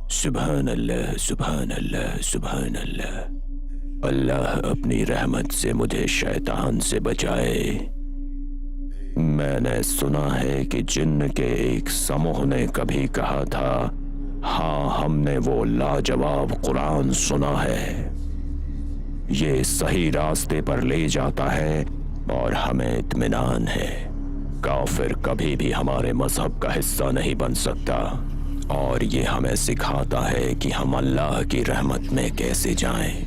सुभान अल्लाह, सुभान अल्लाह, सुभान अल्लाह। अल्लाह अपनी रहमत से मुझे शैतान से बचाए। मैंने सुना है कि जिन्न के एक समूह ने कभी कहा था, हाँ हमने वो लाजवाब कुरान सुना है, ये सही रास्ते पर ले जाता है और हमें इत्मीनान है। काफिर कभी भी हमारे मजहब का हिस्सा नहीं बन सकता और ये हमें सिखाता है कि हम अल्लाह की रहमत में कैसे जाएं।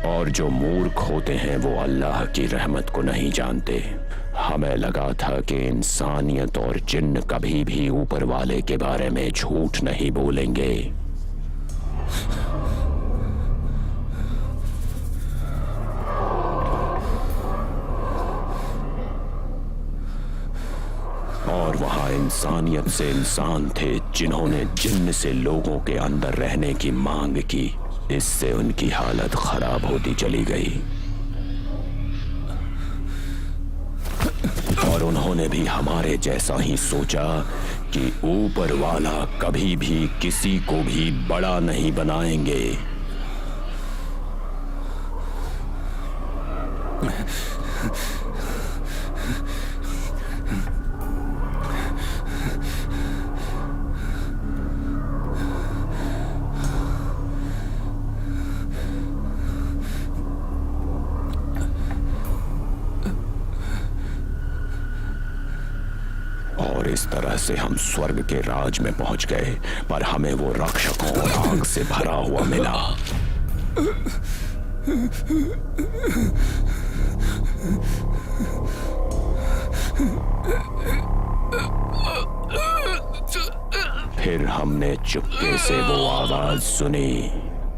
और जो मूर्ख होते हैं वो अल्लाह की रहमत को नहीं जानते। हमें लगा था कि इंसानियत और जिन्न कभी भी ऊपर वाले के बारे में झूठ नहीं बोलेंगे। और वहां इंसानियत से इंसान थे जिन्होंने जिन्न से लोगों के अंदर रहने की मांग की। इससे उनकी हालत खराब होती चली गई और उन्होंने भी हमारे जैसा ही सोचा कि ऊपर वाला कभी भी किसी को भी बड़ा नहीं बनाएंगे। और इस तरह से हम स्वर्ग के राज में पहुंच गए, पर हमें वो रक्षकों और आग से भरा हुआ मिला। फिर हमने चुपके से वो आवाज सुनी,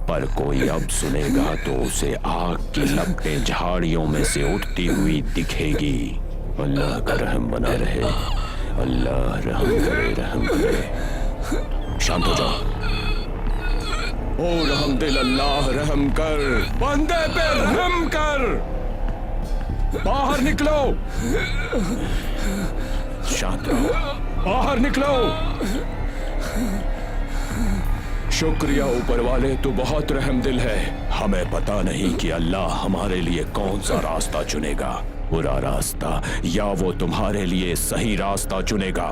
पर कोई अब सुनेगा तो उसे आग की लपटें झाड़ियों में से उठती हुई दिखेगी। अल्लाह का रहम बना रहे, अल्लाह रहम करे, रहम करे। शांत हो जाओ। ओ रहम दिल अल्लाह रहम कर, बंदे पे रहम कर। बाहर निकलो। शांत रहो, बाहर निकलो। शुक्रिया ऊपर वाले, तू बहुत रहम दिल है। हमें पता नहीं कि अल्लाह हमारे लिए कौन सा रास्ता चुनेगा, बुरा रास्ता या वो तुम्हारे लिए सही रास्ता चुनेगा।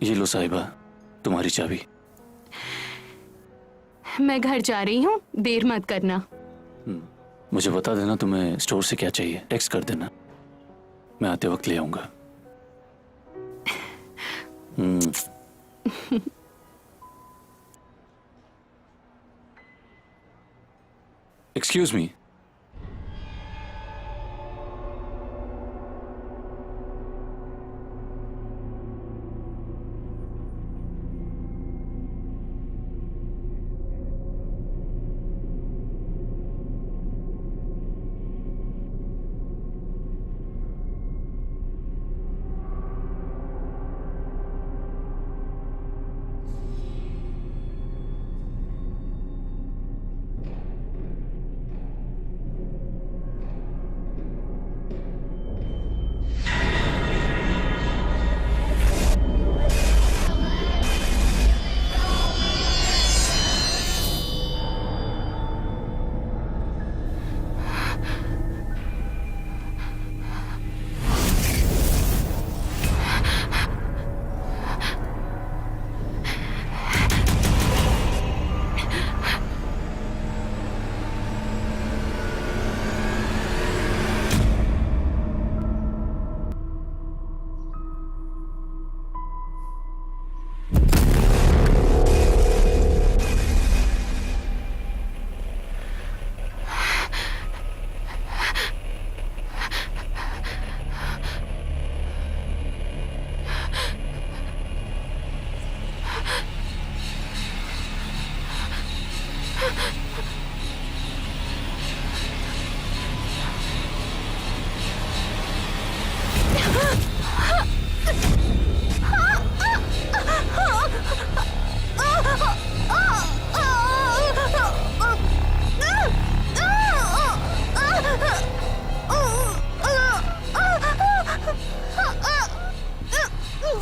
ये लो साहिबा, तुम्हारी चाबी। मैं घर जा रही हूँ, देर मत करना। मुझे बता देना तुम्हें स्टोर से क्या चाहिए, टेक्स्ट कर देना, मैं आते वक्त ले आऊंगा। Excuse me.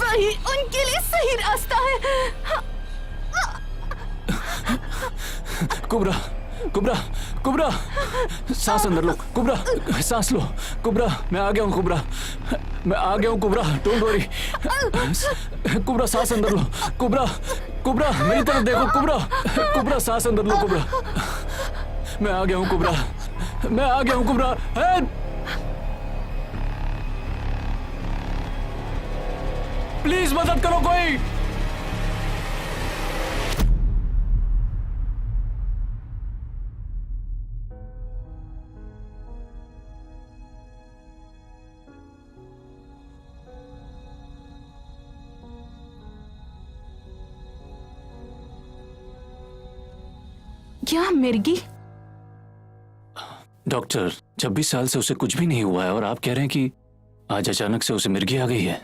वही उनके लिए सही रास्ता है। कुबरा, कुबरा, कुबरा, सांस अंदर लो। कुबरा, सांस लो। कुबरा, मैं आ गया हूँ। कुबरा, मैं आ गया हूँ। कुबरा, डोंट वरी। कुबरा, सांस अंदर लो। कुबरा, कुबरा, मेरी तरफ देखो। कुबरा, कुबरा, सांस अंदर लो। कुबरा, मैं आ गया हूँ। कुबरा, मैं आ गया हूँ। कुबरा, हेल्प, प्लीज मदद करो कोई। क्या मिर्गी? डॉक्टर, 26 साल से उसे कुछ भी नहीं हुआ है और आप कह रहे हैं कि आज अचानक से उसे मिर्गी आ गई है।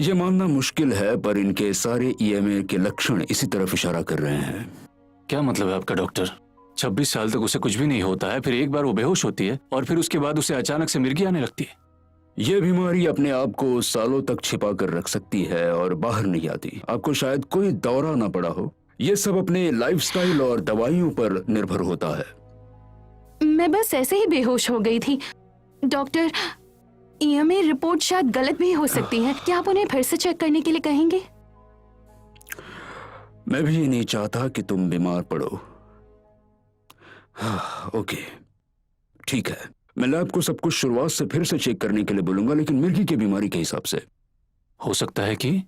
ये मानना मुश्किल है, पर इनके सारे ईएमए के लक्षण इसी तरफ इशारा कर रहे हैं। क्या मतलब है आपका डॉक्टर? 26 साल तक उसे कुछ भी नहीं होता है, फिर एक बार वो बेहोश होती है और फिर उसके बाद उसे अचानक से मिर्गी आने लगती है। ये बीमारी अपने आप को सालों तक छिपा कर रख सकती है और बाहर नहीं आती। आपको शायद कोई दौरा ना पड़ा हो। ये सब अपने लाइफस्टाइल और दवाइयों पर निर्भर होता है। मैं बस ऐसे ही बेहोश हो गई थी। डॉक्टर, ईएमए रिपोर्ट शायद गलत भी हो सकती है। क्या आप उन्हें फिर से चेक करने के लिए कहेंगे? मैं भी ये नहीं चाहता कि तुम बीमार पड़ो। ओके, ठीक है, मैं लैब को सब कुछ शुरुआत से फिर से चेक करने के लिए बोलूंगा, लेकिन मिर्गी की बीमारी के हिसाब से। हो सकता है कि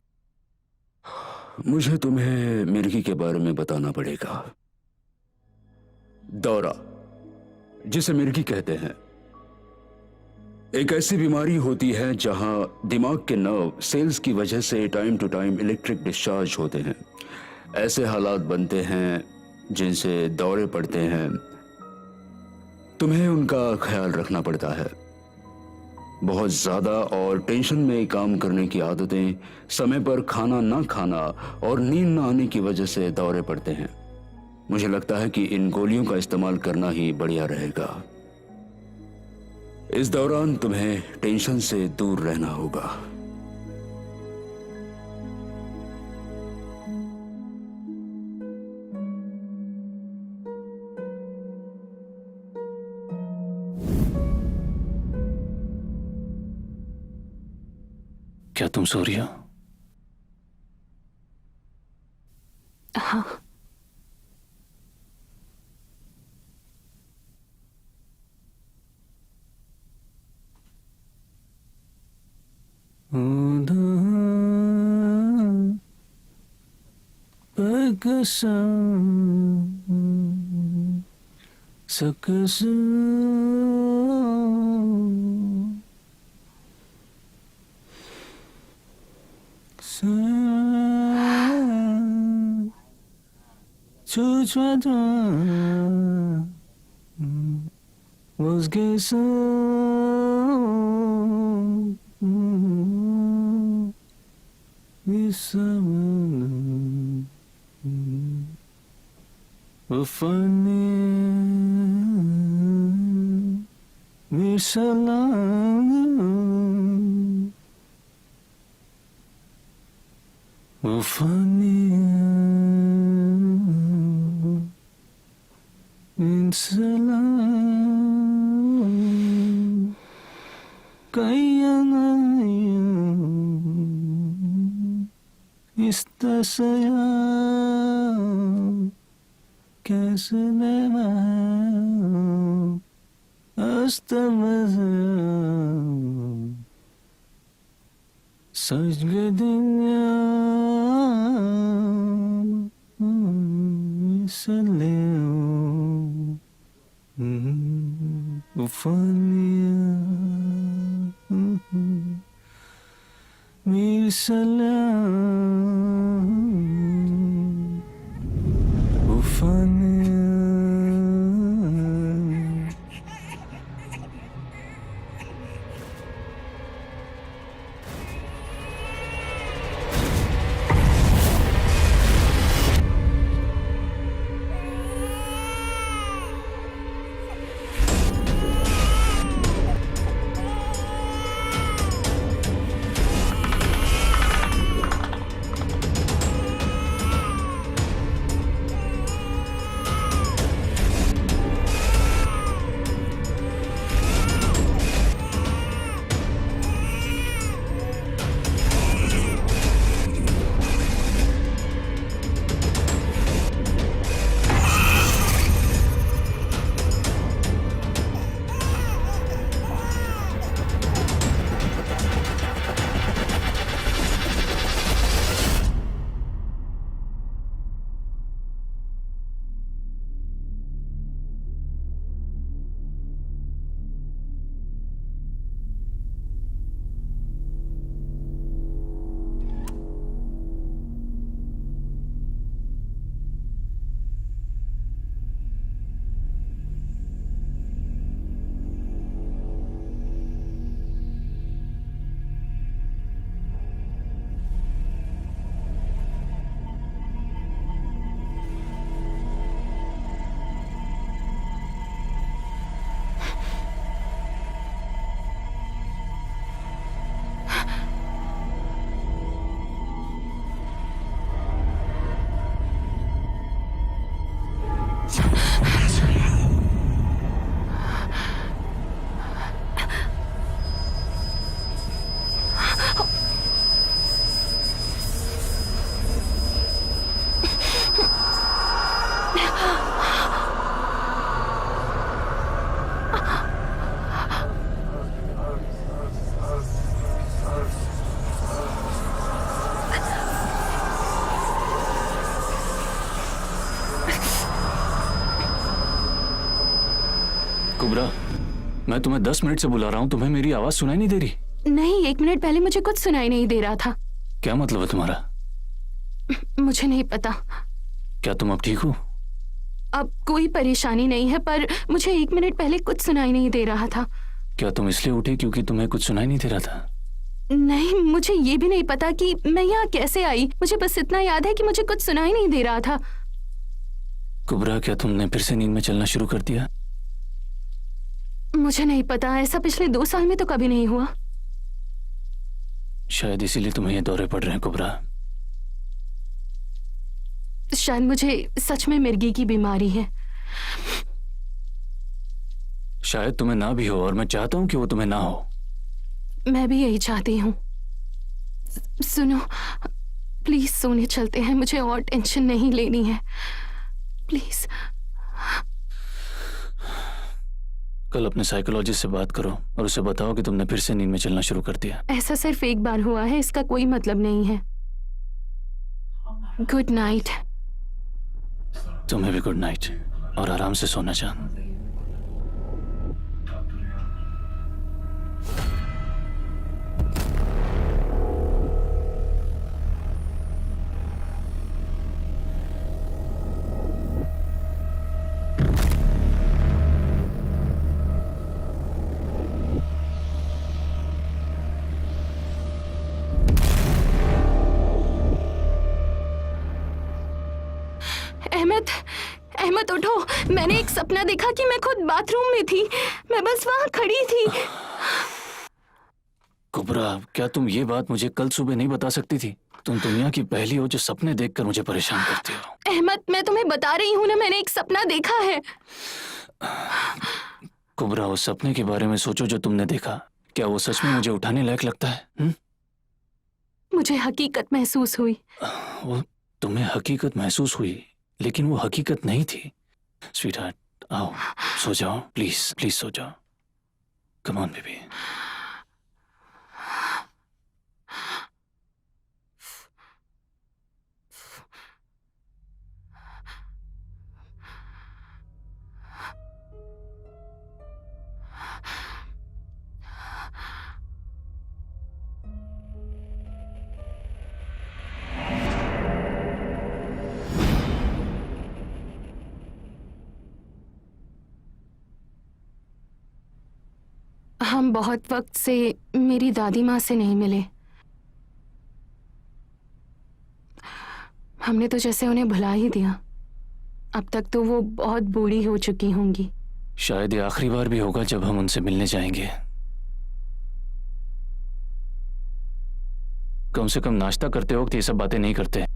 मुझे तुम्हें मिर्गी के बारे में बताना पड़ेगा। दौरा, जिसे मिर्गी कहते हैं, एक ऐसी बीमारी होती है जहां दिमाग के नर्व सेल्स की वजह से time to time electric discharge होते हैं। ऐसे हालात बनते हैं जिनसे दौरे पड़ते हैं। तुम्हें उनका ख्याल रखना पड़ता है। बहुत ज्यादा और टेंशन में काम करने की आदतें, समय पर खाना ना खाना और नींद ना आने की वजह से दौरे पड़ते हैं। मुझे लगता है कि इन गोलियों का इस्तेमाल करना ही बढ़िया रहेगा। इस दौरान तुम्हें टेंशन से दूर रहना होगा। क्या तुम सो रही हो? कुबरा, मैं तुम्हें 10 मिनट से बुला रहा हूँ, तुम्हें मेरी आवाज सुनाई नहीं दे रही? नहीं, 1 मिनट पहले मुझे कुछ सुनाई नहीं दे रहा था। क्या मतलब है तुम्हारा? मुझे नहीं पता। क्या तुम अब ठीक हो? अब कोई परेशानी नहीं है, पर मुझे 1 मिनट पहले कुछ सुनाई नहीं दे रहा था। क्या तुम इसलिए उठी क्योंकि तुम्हें कुछ सुनाई नहीं दे रहा था? नहीं, मुझे ये भी नहीं पता कि मैं यहाँ कैसे आई। मुझे बस इतना याद है कि मुझे कुछ सुनाई नहीं दे रहा था। कुबरा, क्या तुमने फिर से नींद में चलना शुरू कर दिया? मुझे नहीं पता, ऐसा पिछले 2 साल में तो कभी नहीं हुआ। शायद इसीलिए तुम्हें ये दौरे पड़ रहे हैं कुबरा। शायद मुझे सच में मिर्गी की बीमारी है। शायद तुम्हें ना भी हो, और मैं चाहता हूं कि वो तुम्हें ना हो। मैं भी यही चाहती हूँ। सुनो, प्लीज सोने चलते हैं, मुझे और टेंशन नहीं लेनी है, प्लीज। कल अपने साइकोलॉजिस्ट से बात करो और उसे बताओ कि तुमने फिर से नींद में चलना शुरू कर दिया। ऐसा सिर्फ एक बार हुआ है, इसका कोई मतलब नहीं है। Good night. तुम्हें भी गुड नाइट और आराम से सोना चांद। अहमद, अहमद उठो। मैंने एक सपना देखा कि मैं खुद बाथरूम में थी। मैं बस वहां खड़ी थी। कुबरा, क्या तुम ये बात मुझे कल सुबह नहीं बता सकती थी? तुम दुनिया की पहली हो जो सपने देखकर मुझे परेशान करती हो। अहमद, मैं तुम्हें बता रही हूँ ना, मैंने एक सपना देखा है। कुबरा, उस सपने के बारे में सोचो जो तुमने देखा। क्या वो सच में मुझे उठाने लायक लगता है? मुझे हकीकत महसूस हुई। वो तुम्हें हकीकत महसूस हुई, लेकिन वो हकीकत नहीं थी। स्वीटहार्ट, आओ सो जाओ, प्लीज प्लीज सो जाओ। Come on baby. हम बहुत वक्त से मेरी दादी माँ से नहीं मिले। हमने तो जैसे उन्हें भुला ही दिया। अब तक तो वो बहुत बूढ़ी हो चुकी होंगी। शायद ये आखिरी बार भी होगा जब हम उनसे मिलने जाएंगे। कम से कम नाश्ता करते वक्त ये सब बातें नहीं करते।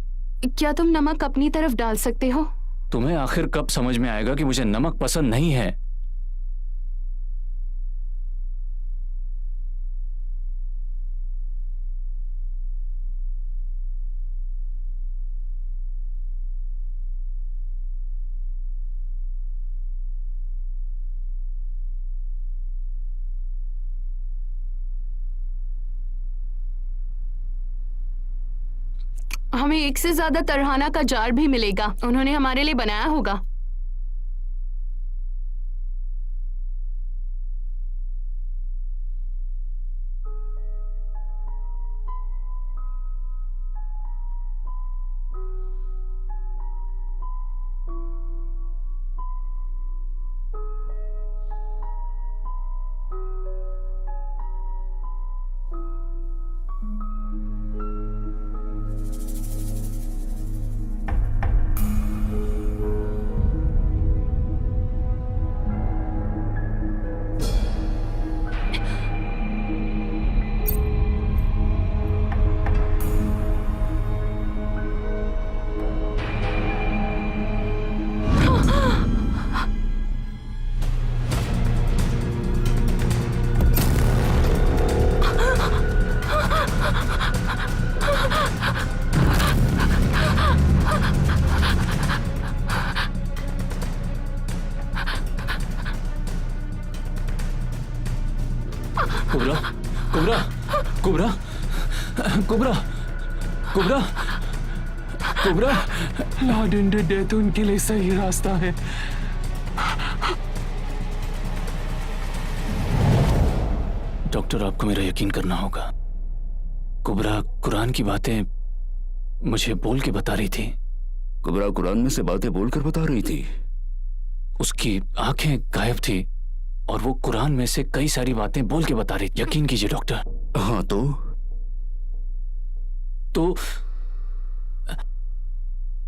क्या तुम नमक अपनी तरफ डाल सकते हो? तुम्हें आखिर कब समझ में आएगा कि मुझे नमक पसंद नहीं है? हमें एक से ज्यादा तरहाना का जार भी मिलेगा। उन्होंने हमारे लिए बनाया होगा। कुबरा, कुबरा, कुबरा, कुबरा, कुबरा, कुबरा। लॉर्ड इंडर डेथ उनके लिए सही रास्ता है। डॉक्टर, आपको मेरा यकीन करना होगा। कुबरा कुरान की बातें मुझे बोल के बता रही थी। कुबरा कुरान में से बातें बोलकर बता रही थी। उसकी आंखें गायब थी और वो कुरान में से कई सारी बातें बोल के बता रही थी। यकीन कीजिए डॉक्टर। हाँ तो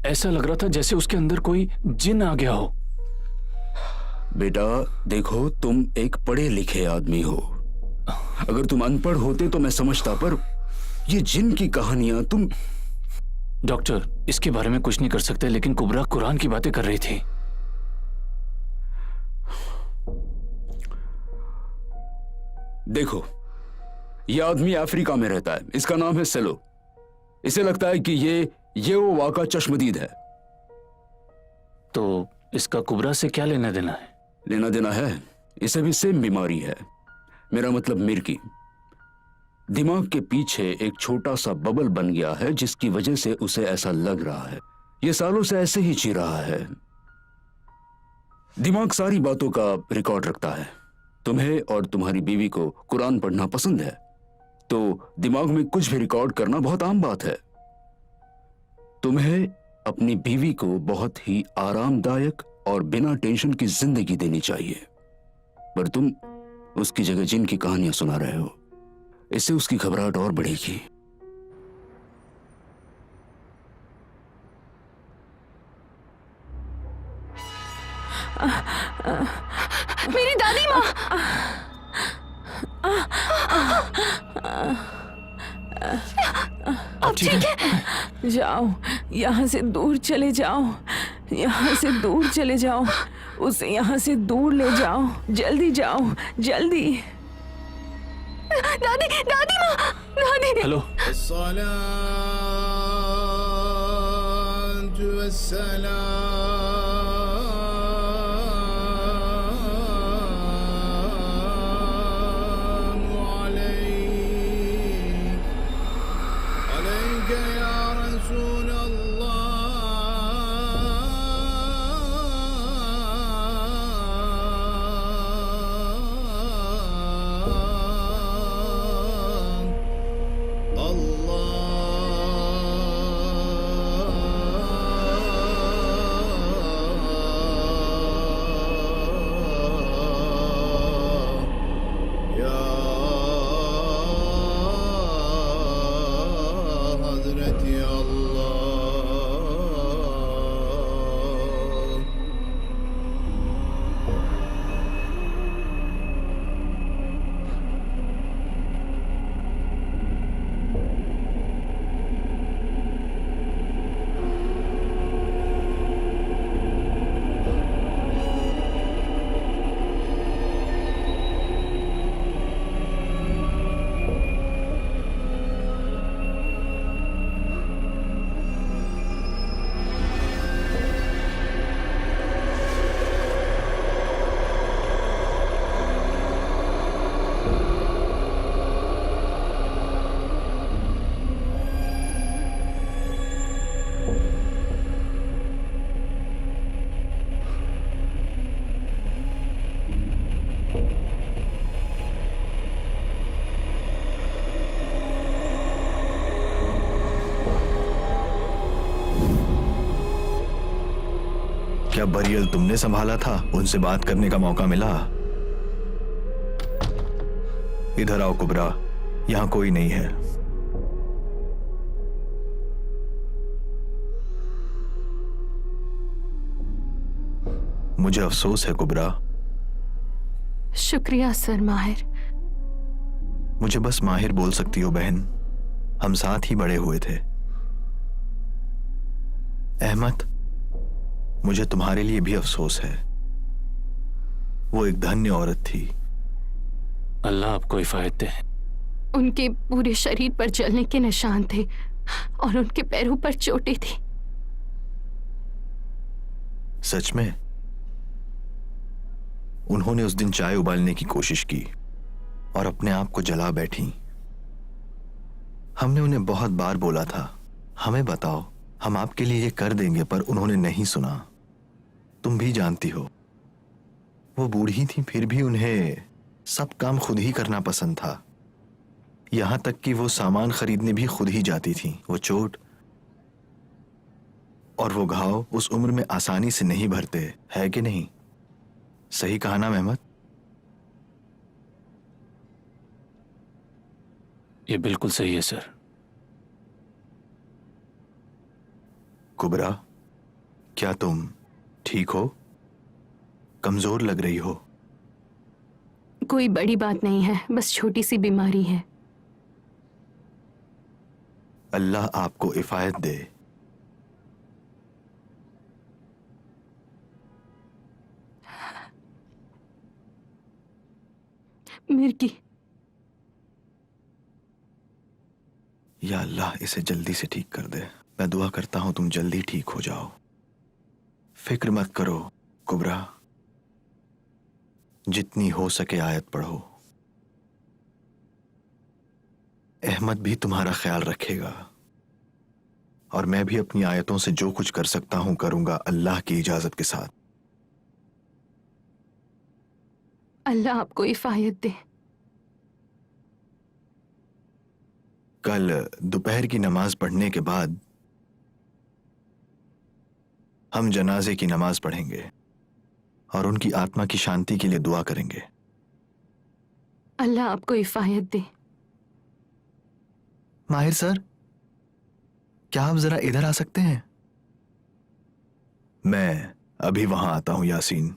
ऐसा लग रहा था जैसे उसके अंदर कोई जिन आ गया हो। बेटा देखो, तुम एक पढ़े लिखे आदमी हो। अगर तुम अनपढ़ होते तो मैं समझता, पर ये जिन की कहानियां तुम। डॉक्टर, इसके बारे में कुछ नहीं कर सकते, लेकिन कुबरा कुरान की बातें कर रही थी। देखो, ये आदमी अफ्रीका में रहता है। इसका नाम है सेलो। इसे लगता है कि ये वो वाका चश्मदीद है। तो इसका कुबरा से क्या लेना देना है? लेना देना है, इसे भी सेम बीमारी है। मेरा मतलब मिर्गी। दिमाग के पीछे एक छोटा सा बबल बन गया है, जिसकी वजह से उसे ऐसा लग रहा है। ये सालों से ऐसे ही जी रहा है। दिमाग सारी बातों का रिकॉर्ड रखता है। तुम्हें और तुम्हारी बीवी को कुरान पढ़ना पसंद है, तो दिमाग में कुछ भी रिकॉर्ड करना बहुत आम बात है। तुम्हें अपनी बीवी को बहुत ही आरामदायक और बिना टेंशन की जिंदगी देनी चाहिए, पर तुम उसकी जगह जिन की कहानियां सुना रहे हो। इससे उसकी घबराहट और बढ़ेगी। मेरी दादी माँ। अब ठीक है? जाओ, यहाँ से दूर चले जाओ, यहाँ से दूर चले जाओ, उसे यहाँ से दूर ले जाओ, जल्दी जाओ, जल्दी। दादी, दादी माँ, दादी। हेलो। क्या बरियल तुमने संभाला था? उनसे बात करने का मौका मिला? इधर आओ कुबरा, यहां कोई नहीं है। मुझे अफसोस है कुबरा। शुक्रिया सर माहिर। मुझे बस माहिर बोल सकती हो बहन, हम साथ ही बड़े हुए थे। अहमद, मुझे तुम्हारे लिए भी अफसोस है। वो एक धन्य औरत थी। अल्लाह आपको हिफायत दे। उनके पूरे शरीर पर जलने के निशान थे और उनके पैरों पर चोटें थी। सच में? उन्होंने उस दिन चाय उबालने की कोशिश की और अपने आप को जला बैठी। हमने उन्हें बहुत बार बोला था, हमें बताओ, हम आपके लिए ये कर देंगे, पर उन्होंने नहीं सुना। तुम भी जानती हो, वो बूढ़ी थी, फिर भी उन्हें सब काम खुद ही करना पसंद था। यहां तक कि वो सामान खरीदने भी खुद ही जाती थी। वो चोट और वो घाव उस उम्र में आसानी से नहीं भरते, है कि नहीं? सही कहा ना मेहमद? ये बिल्कुल सही है सर। कुबरा, क्या तुम ठीक हो? कमजोर लग रही हो। कोई बड़ी बात नहीं है, बस छोटी सी बीमारी है। अल्लाह आपको इफायत दे। मिर्गी, या अल्लाह इसे जल्दी से ठीक कर दे। मैं दुआ करता हूं तुम जल्दी ठीक हो जाओ। फिक्र मत करो कुबरा, जितनी हो सके आयत पढ़ो। अहमद भी तुम्हारा ख्याल रखेगा और मैं भी अपनी आयतों से जो कुछ कर सकता हूं करूंगा, अल्लाह की इजाजत के साथ। अल्लाह आपको इफायत दे। कल दोपहर की नमाज पढ़ने के बाद हम जनाजे की नमाज पढ़ेंगे और उनकी आत्मा की शांति के लिए दुआ करेंगे। अल्लाह आपको इफायत दे। माहिर सर, क्या आप जरा इधर आ सकते हैं? मैं अभी वहां आता हूं यासीन।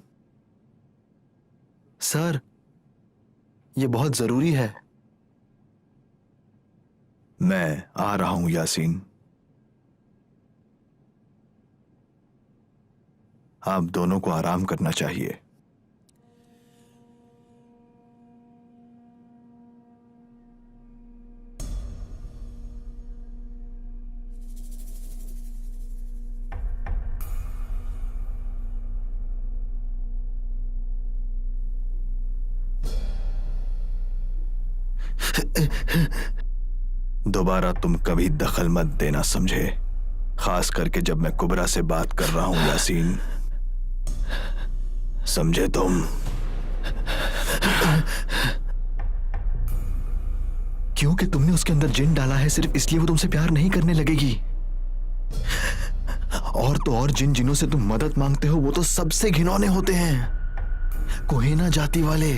सर, ये बहुत जरूरी है। मैं आ रहा हूं यासीन। आप दोनों को आराम करना चाहिए। दोबारा तुम कभी दखल मत देना, समझे? खास करके जब मैं कुबरा से बात कर रहा हूं यासीन, समझे तुम? क्योंकि तुमने उसके अंदर जिन डाला है, सिर्फ इसलिए वो तुमसे प्यार नहीं करने लगेगी। और तो और जिन जिनों से तुम मदद मांगते हो वो तो सबसे घिनौने होते हैं। कोहेना जाति वाले,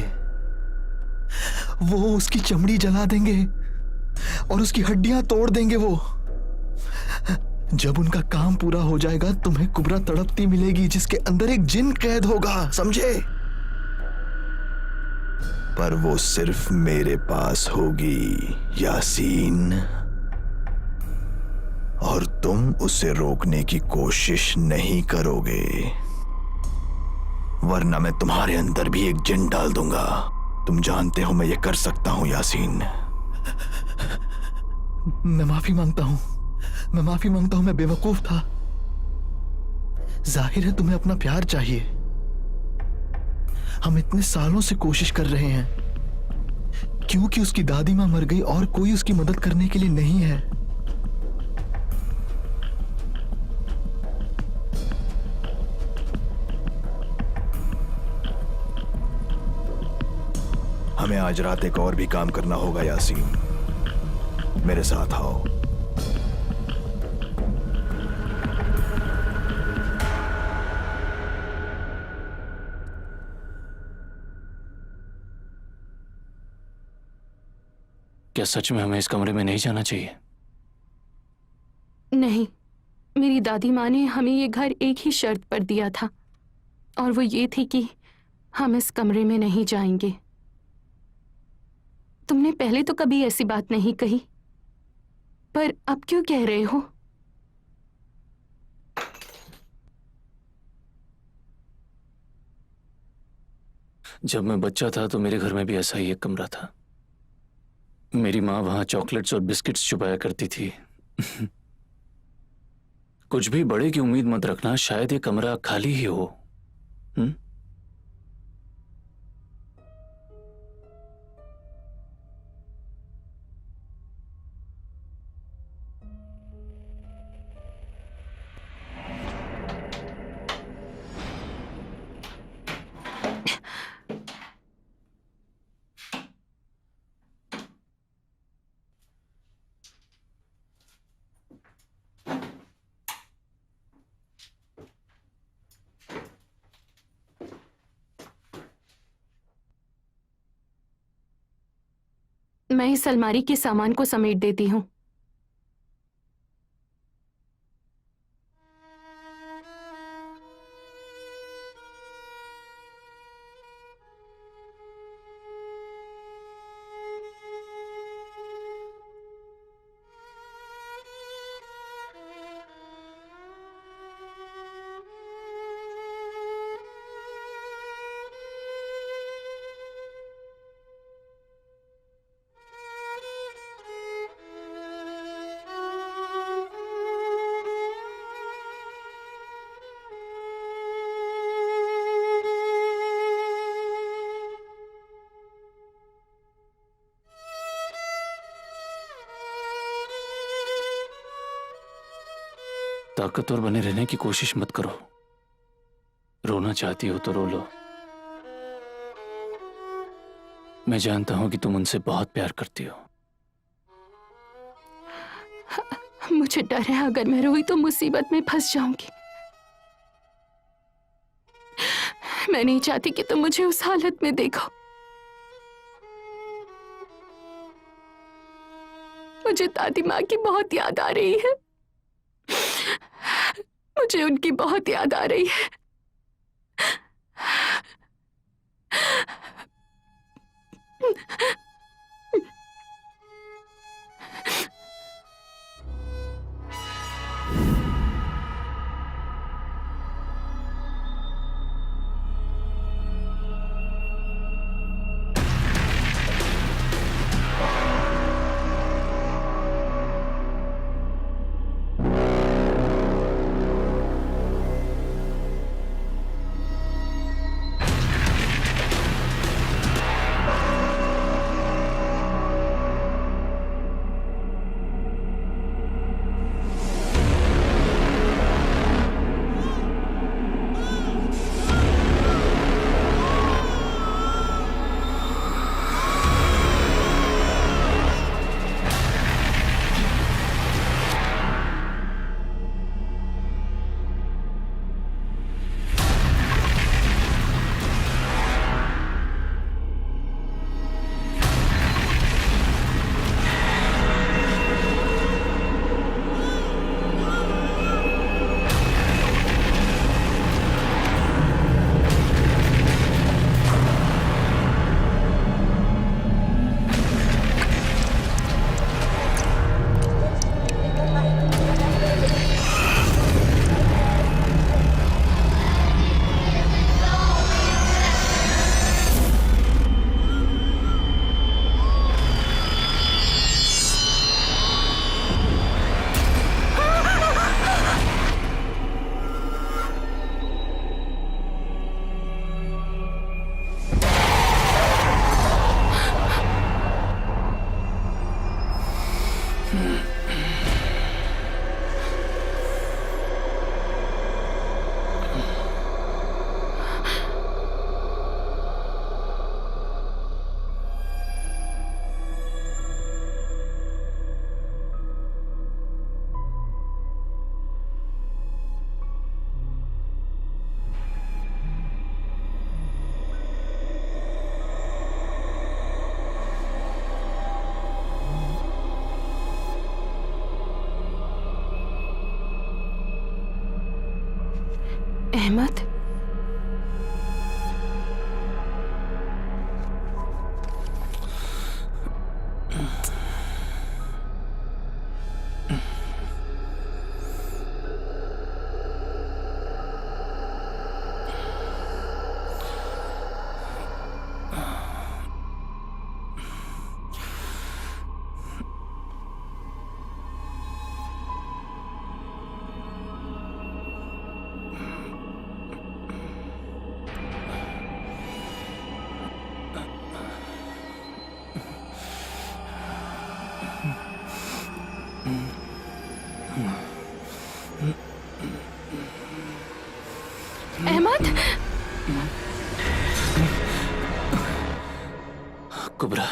वो उसकी चमड़ी जला देंगे और उसकी हड्डियां तोड़ देंगे। वो जब उनका काम पूरा हो जाएगा तुम्हें कुबरा तड़पती मिलेगी जिसके अंदर एक जिन कैद होगा, समझे? पर वो सिर्फ मेरे पास होगी यासीन, और तुम उसे रोकने की कोशिश नहीं करोगे, वरना मैं तुम्हारे अंदर भी एक जिन डाल दूंगा। तुम जानते हो मैं ये कर सकता हूं यासीन। मैं माफी मांगता हूं, मैं बेवकूफ था। जाहिर है तुम्हें अपना प्यार चाहिए। हम इतने सालों से कोशिश कर रहे हैं, क्योंकि उसकी दादी मां मर गई और कोई उसकी मदद करने के लिए नहीं है। हमें आज रात एक और भी काम करना होगा यासीन। मेरे साथ आओ। क्या सच में हमें इस कमरे में नहीं जाना चाहिए? नहीं, मेरी दादी माँ ने हमें ये घर एक ही शर्त पर दिया था, और वो ये थी कि हम इस कमरे में नहीं जाएंगे। तुमने पहले तो कभी ऐसी बात नहीं कही, पर अब क्यों कह रहे हो? जब मैं बच्चा था तो मेरे घर में भी ऐसा ही एक कमरा था। मेरी माँ वहां चॉकलेट्स और बिस्किट्स छुपाया करती थी। कुछ भी बड़े की उम्मीद मत रखना, शायद ये कमरा खाली ही हो। मैं इस अलमारी के सामान को समेट देती हूँ। ताकतवर बने रहने की कोशिश मत करो। रोना चाहती हो तो रो लो। मैं जानता हूं कि तुम उनसे बहुत प्यार करती हो। मुझे डर है अगर मैं रोई तो मुसीबत में फंस जाऊंगी। मैं नहीं चाहती कि तुम मुझे उस हालत में देखो। मुझे दादी माँ की बहुत याद आ रही है। मुझे उनकी बहुत याद आ रही है। Ahmad, Ahmad, कुबरा,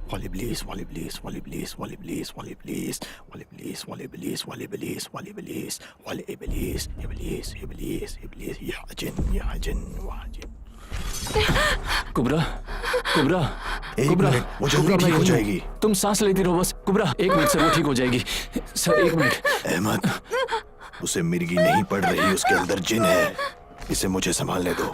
Wally Blaze, Wally Blaze, Wally Blaze, Wally Blaze, Wally Blaze, Wally Blaze, Wally Blaze, Wally Blaze, Wally Blaze, Wally Iblis, Iblis, Iblis, Iblis, Ya Jinn, Ya Jinn, Wa Jinn. कुबरा, कुबरा, एक कुबरा, मिनट, वो जल्दी कुबरा, ठीक मैं हो यहीं हूं। जाएगी। तुम सांस लेती रहो बस। कुबरा, एक मिनट सर, वो ठीक हो जाएगी। सर, एक मिनट। अहमद, उसे मिर्गी नहीं पड़ रही, उसके अंदर जिन है। इसे मुझे संभालने दो।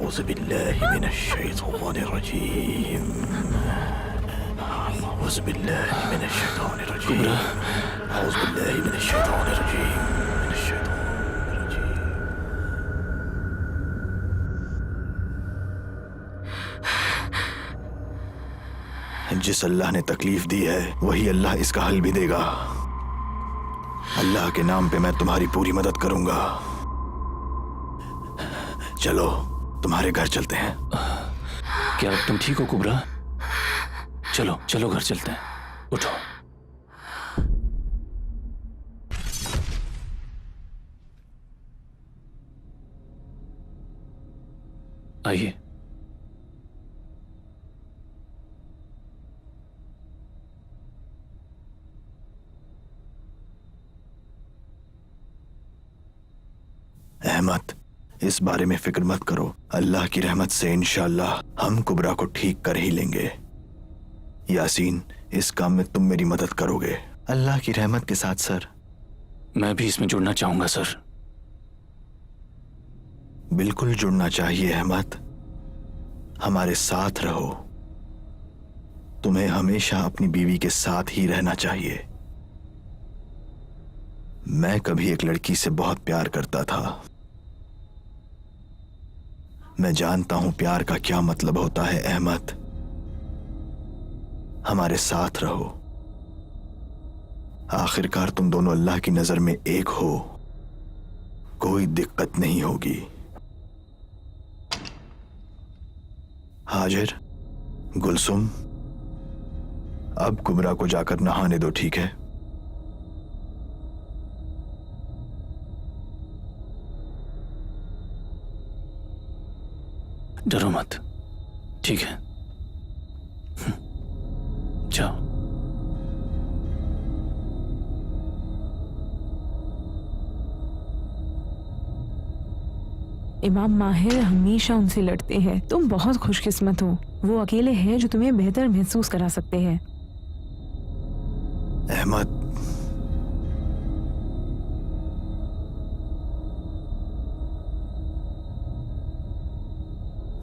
औज़ु बिल्लाहि मिनश शैतानिर रजीम। औज़ु बिल्लाहि मिनश शैतानिर रजीम। औज़ु बिल्लाहि मिनश शैतानिर रजीम। मिनश शैतानिर रजीम। जिस अल्लाह ने तकलीफ दी है वही अल्लाह इसका हल भी देगा। अल्लाह के नाम पे मैं तुम्हारी पूरी मदद करूंगा। चलो तुम्हारे घर चलते हैं। क्या तुम ठीक हो कुबरा? चलो चलो घर चलते हैं, उठो। आइए। अहमद, इस बारे में फिक्र मत करो। अल्लाह की रहमत से इंशाअल्लाह हम कुबरा को ठीक कर ही लेंगे। यासीन, इस काम में तुम मेरी मदद करोगे अल्लाह की रहमत के साथ। सर, मैं भी इसमें जुड़ना चाहूंगा सर। बिल्कुल जुड़ना चाहिए अहमद। हमारे साथ रहो। तुम्हें हमेशा अपनी बीवी के साथ ही रहना चाहिए। मैं कभी एक लड़की से बहुत प्यार करता था। मैं जानता हूं प्यार का क्या मतलब होता है अहमद। हमारे साथ रहो। आखिरकार तुम दोनों अल्लाह की नजर में एक हो, कोई दिक्कत नहीं होगी। हाजिर, गुलसुम, अब कुबरा को जाकर नहाने दो, ठीक है? डरो मत, ठीक है? जाओ। इमाम माहिर हमेशा उनसे लड़ते हैं। तुम बहुत खुशकिस्मत हो, वो अकेले हैं जो तुम्हें बेहतर महसूस करा सकते हैं। अहमद,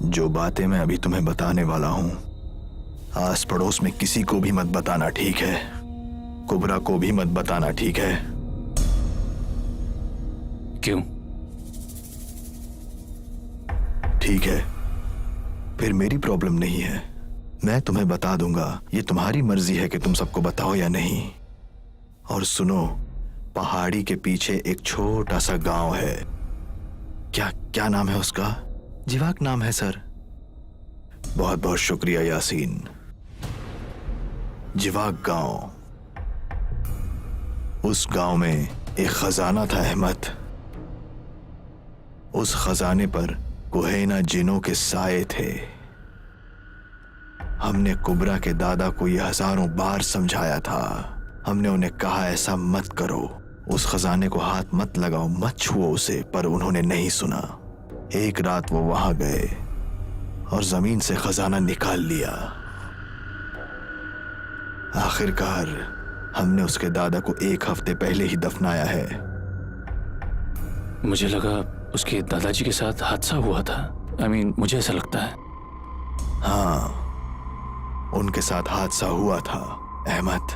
जो बातें मैं अभी तुम्हें बताने वाला हूं, आस पड़ोस में किसी को भी मत बताना, ठीक है? कुबरा को भी मत बताना, ठीक है? क्यों? ठीक है, फिर मेरी प्रॉब्लम नहीं है। मैं तुम्हें बता दूंगा। ये तुम्हारी मर्जी है कि तुम सबको बताओ या नहीं। और सुनो, पहाड़ी के पीछे एक छोटा सा गांव है। क्या क्या नाम है उसका? जिवाक नाम है सर। बहुत बहुत शुक्रिया यासीन। जिवाक गांव। उस गांव में एक खजाना था अहमद। उस खजाने पर कुहैना जिनों के साए थे। हमने कुबरा के दादा को यह हजारों बार समझाया था। हमने उन्हें कहा ऐसा मत करो, उस खजाने को हाथ मत लगाओ, मत छुओ उसे, पर उन्होंने नहीं सुना। एक रात वो वहां गए और जमीन से खजाना निकाल लिया। आखिरकार हमने उसके दादा को एक हफ्ते पहले ही दफनाया है। मुझे लगा उसके दादाजी के साथ हादसा हुआ था। मुझे ऐसा लगता है। हाँ, उनके साथ हादसा हुआ था अहमद।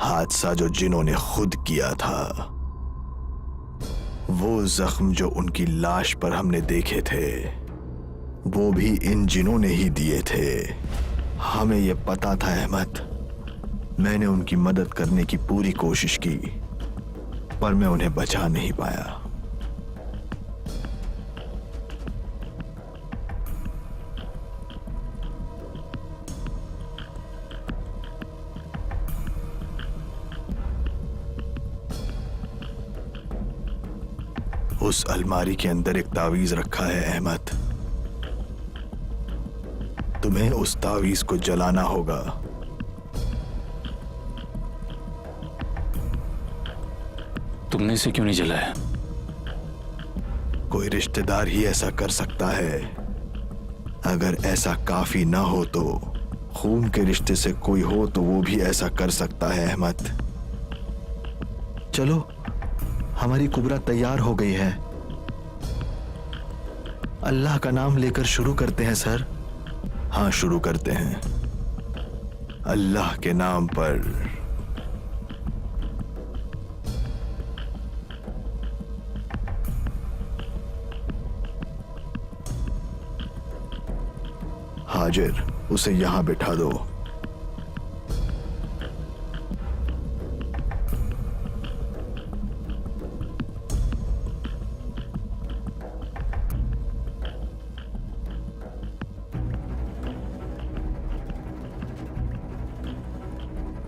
हादसा जो जिन्होंने खुद किया था। वो जख्म जो उनकी लाश पर हमने देखे थे, वो भी इन जिनों ने ही दिए थे। हमें यह पता था अहमद। मैंने उनकी मदद करने की पूरी कोशिश की, पर मैं उन्हें बचा नहीं पाया। उस अलमारी के अंदर एक तावीज रखा है अहमद। तुम्हें उस तावीज को जलाना होगा। तुमने इसे क्यों नहीं जलाया? कोई रिश्तेदार ही ऐसा कर सकता है। अगर ऐसा काफी ना हो तो खून के रिश्ते से कोई हो तो वो भी ऐसा कर सकता है अहमद। चलो, हमारी कुबरा तैयार हो गई है। अल्लाह का नाम लेकर शुरू करते हैं सर। हाँ, शुरू करते हैं। अल्लाह के नाम पर। हाजिर, उसे यहां बिठा दो।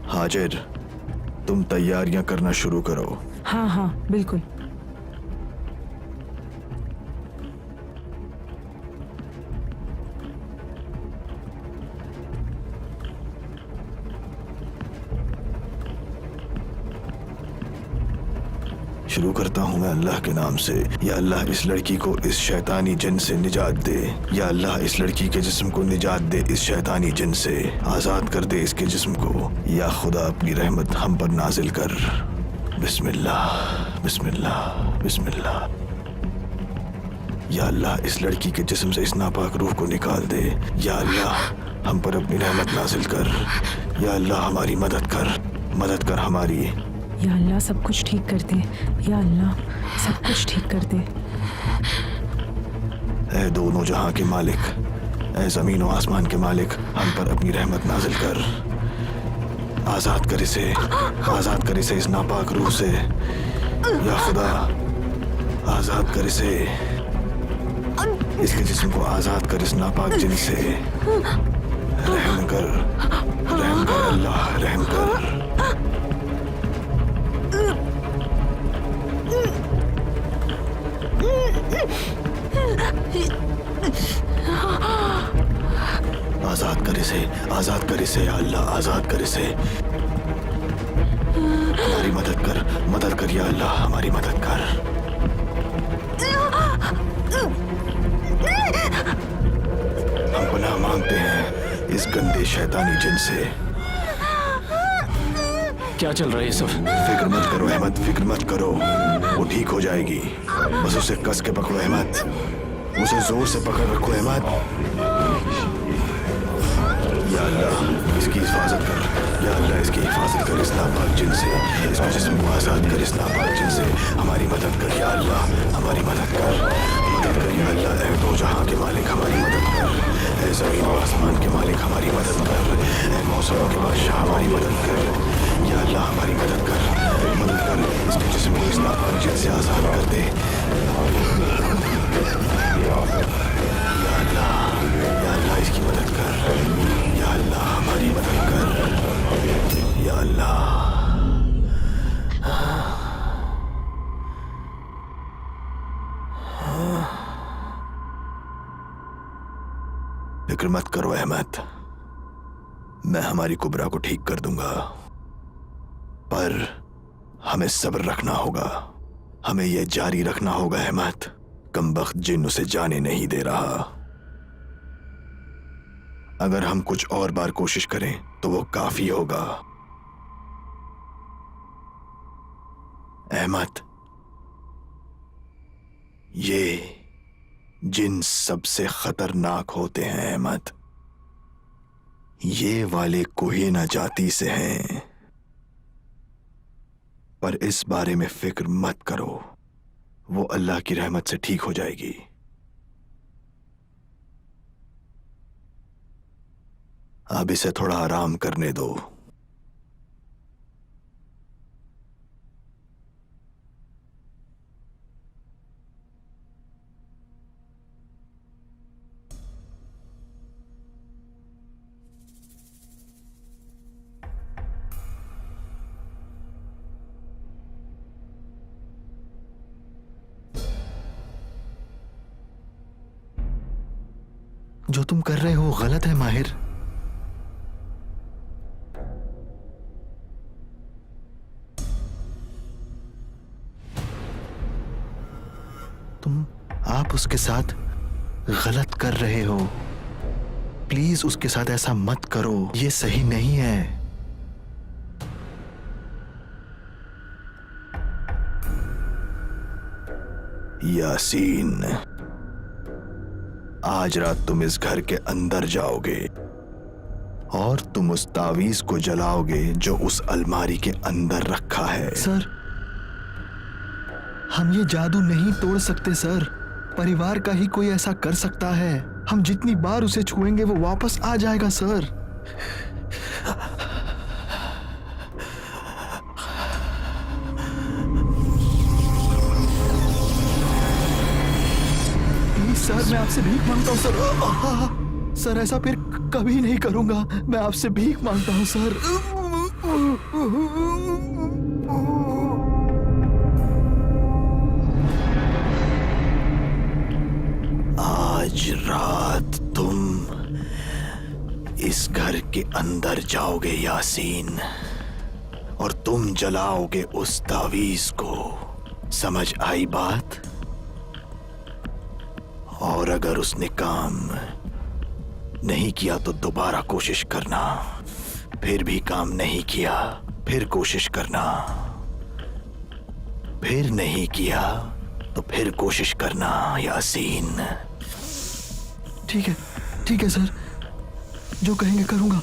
हाजिर, तुम तैयारियां करना शुरू करो। हाँ हाँ बिल्कुल। शुरू करता हूँ मैं अल्लाह के नाम से। या अल्लाह इस लड़की को इस शैतानी जिन से निजात दे। या अल्लाह इस लड़की के जिस्म को निजात दे इस शैतानी जिन से। आज़ाद कर दे इसके जिस्म को। या खुदा अपनी रहमत हम पर नाजिल कर। बिस्मिल्लाह बिस्मिल्लाह बिस्मिल्लाह। या अल्लाह इस लड़की के जिस्म से इस नापाक रूह को निकाल दे। या अल्लाह हम पर अपनी रहमत नाजिल कर। या अल्लाह हमारी मदद कर हमारी। या अल्लाह सब कुछ ठीक कर दे। या अल्लाह सब कुछ ठीक कर दे। ऐ दोनों जहां के मालिक, ऐ जमीन और आसमान के मालिक, हम पर अपनी रहमत नाजिल कर। आजाद कर इसे इस नापाक रूह से। या खुदा, आजाद कर इसे, इसके जिस्म को आजाद कर इस नापाक जिन से। रहम कर अल्लाह, रहम कर। आजाद कर इसे या अल्लाह, आजाद कर इसे। हमारी मदद कर या अल्लाह, हमारी मदद कर। हम पनाह मांगते हैं इस गंदे शैतानी जिन से। क्या चल रहा है ये सब? फिक्र मत करो अहमद, फिक्र मत करो, वो ठीक हो जाएगी। बस उसे कस के पकड़ो अहमद, उसे जोर से पकड़ रखो अहमद। या अल्लाह इसकी हिफाजत कर। या अल्लाह इसकी हिफाजत कर इस नापाक जिन से। इसको जिस्म को आज़ाद कर इस नापाक जिन से। हमारी मदद कर या अल्लाह, हमारी मदद कर या अल्लाह। ऐ दो जहां के मालिक हमारी मदद कर। ऐ ज़मीन और आसमान के मालिक हमारी मदद कर। ऐ मौसम के बादशाह हमारी मदद कर। या अल्लाह हमारी मदद कर इसके जिस्म को इस नापाक जिन से आज़ाद कर दे। या अल्लाह इसकी मदद कर। या अल्लाह हमारी मदद कर। या अल्लाह। फिक्र मत करो अहमद, मैं हमारी कुबरा को ठीक कर दूंगा, पर हमें सब्र रखना होगा। हमें यह जारी रखना होगा अहमद। कमबख्त जिन उसे जाने नहीं दे रहा। अगर हम कुछ और बार कोशिश करें तो वो काफी होगा। अहमद, ये जिन सबसे खतरनाक होते हैं अहमद। ये वाले कोहिना जाति से हैं, पर इस बारे में फिक्र मत करो, वो अल्लाह की रहमत से ठीक हो जाएगी। अब इसे थोड़ा आराम करने दो। जो तुम कर रहे हो गलत है माहिर। आप उसके साथ गलत कर रहे हो। प्लीज उसके साथ ऐसा मत करो, ये सही नहीं है। यासीन, आज रात तुम इस घर के अंदर जाओगे और तुम उस तावीज को जलाओगे जो उस अलमारी के अंदर रखा है। सर, हम ये जादू नहीं तोड़ सकते सर। परिवार का ही कोई ऐसा कर सकता है। हम जितनी बार उसे छुएंगे वो वापस आ जाएगा सर। प्लीज सर, मैं आपसे भीख मांगता हूँ सर। सर, ऐसा फिर कभी नहीं करूंगा। मैं आपसे भीख मांगता हूँ सर। आज रात तुम इस घर के अंदर जाओगे यासीन, और तुम जलाओगे उस तावीज को। समझ आई बात? और अगर उसने काम नहीं किया तो दोबारा कोशिश करना। फिर भी काम नहीं किया, फिर कोशिश करना। फिर नहीं किया तो फिर कोशिश करना यासीन। ठीक है सर, जो कहेंगे करूंगा।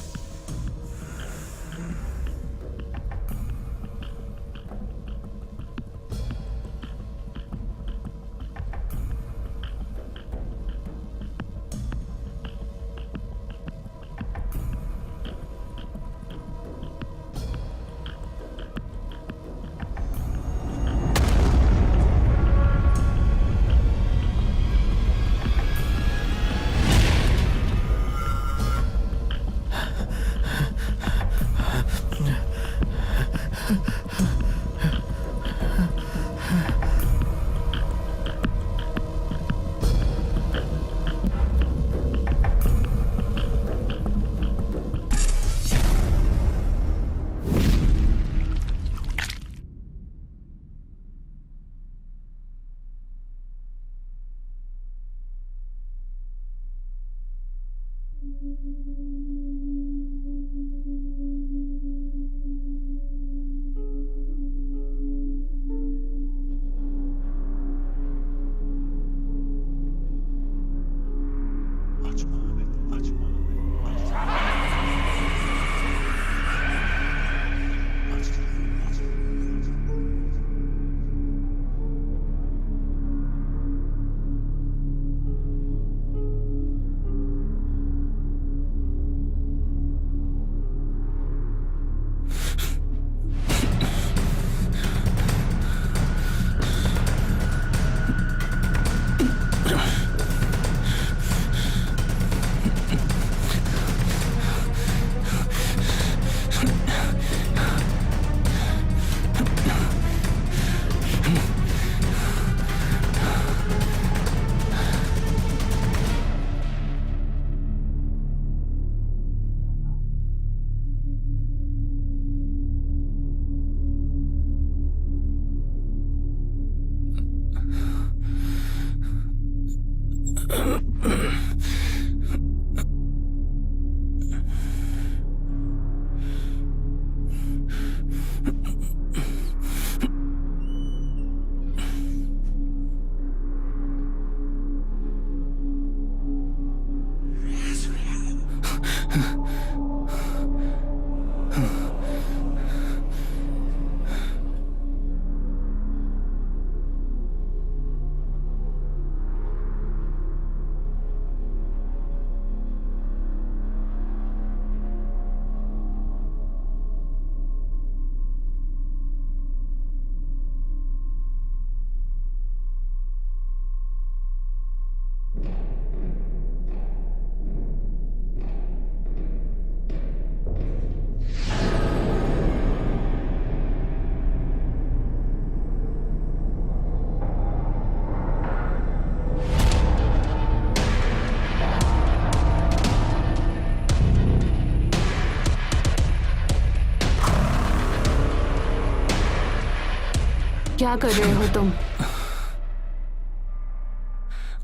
क्या कर रहे हो तुम?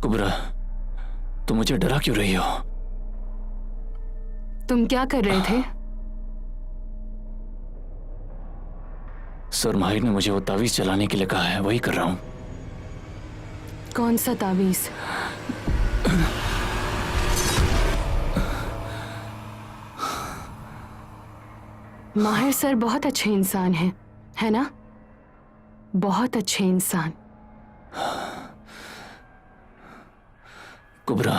कुबरा, तुम मुझे डरा क्यों रही हो? तुम क्या कर रहे थे? सर माहिर ने मुझे वो तावीज चलाने के लिए कहा है, वही कर रहा हूं। कौन सा तावीज? माहिर सर बहुत अच्छे इंसान हैं, है ना? बहुत अच्छे इंसान। कुबरा,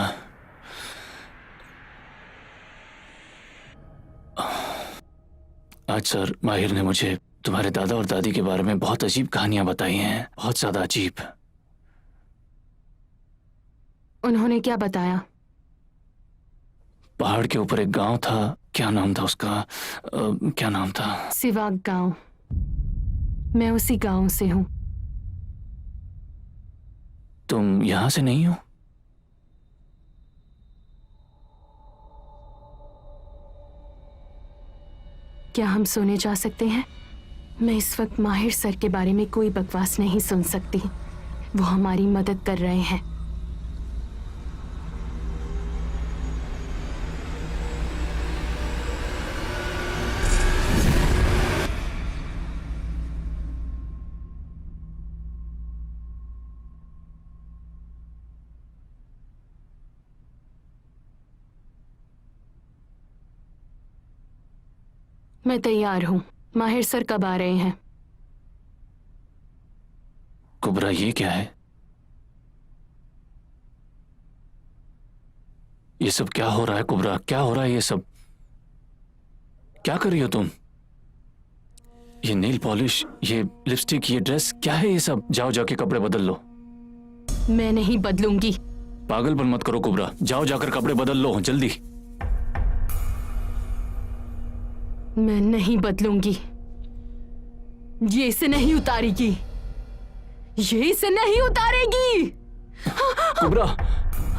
आज सर माहिर ने मुझे तुम्हारे दादा और दादी के बारे में बहुत अजीब कहानियां बताई हैं, बहुत ज्यादा अजीब। उन्होंने क्या बताया? पहाड़ के ऊपर एक गांव था, क्या नाम था उसका? क्या नाम था? सिवाग गांव। मैं उसी गांव से हूं। तुम यहां से नहीं हो? क्या हम सोने जा सकते हैं? मैं इस वक्त माहिर सर के बारे में कोई बकवास नहीं सुन सकती। वो हमारी मदद कर रहे हैं। मैं तैयार हूं। माहिर सर कब आ रहे हैं? कुबरा, ये क्या है? ये सब क्या हो रहा है कुबरा? क्या हो रहा है ये सब? क्या कर रही हो तुम? ये नेल पॉलिश, ये लिपस्टिक, ये ड्रेस, क्या है ये सब? जाओ जाके कपड़े बदल लो। मैं नहीं बदलूंगी। पागलपन मत करो कुबरा, जाओ जाकर कपड़े बदल लो जल्दी। मैं नहीं बदलूंगी। ये इसे नहीं उतारेगी। ये इसे नहीं उतारेगी। कुबरा,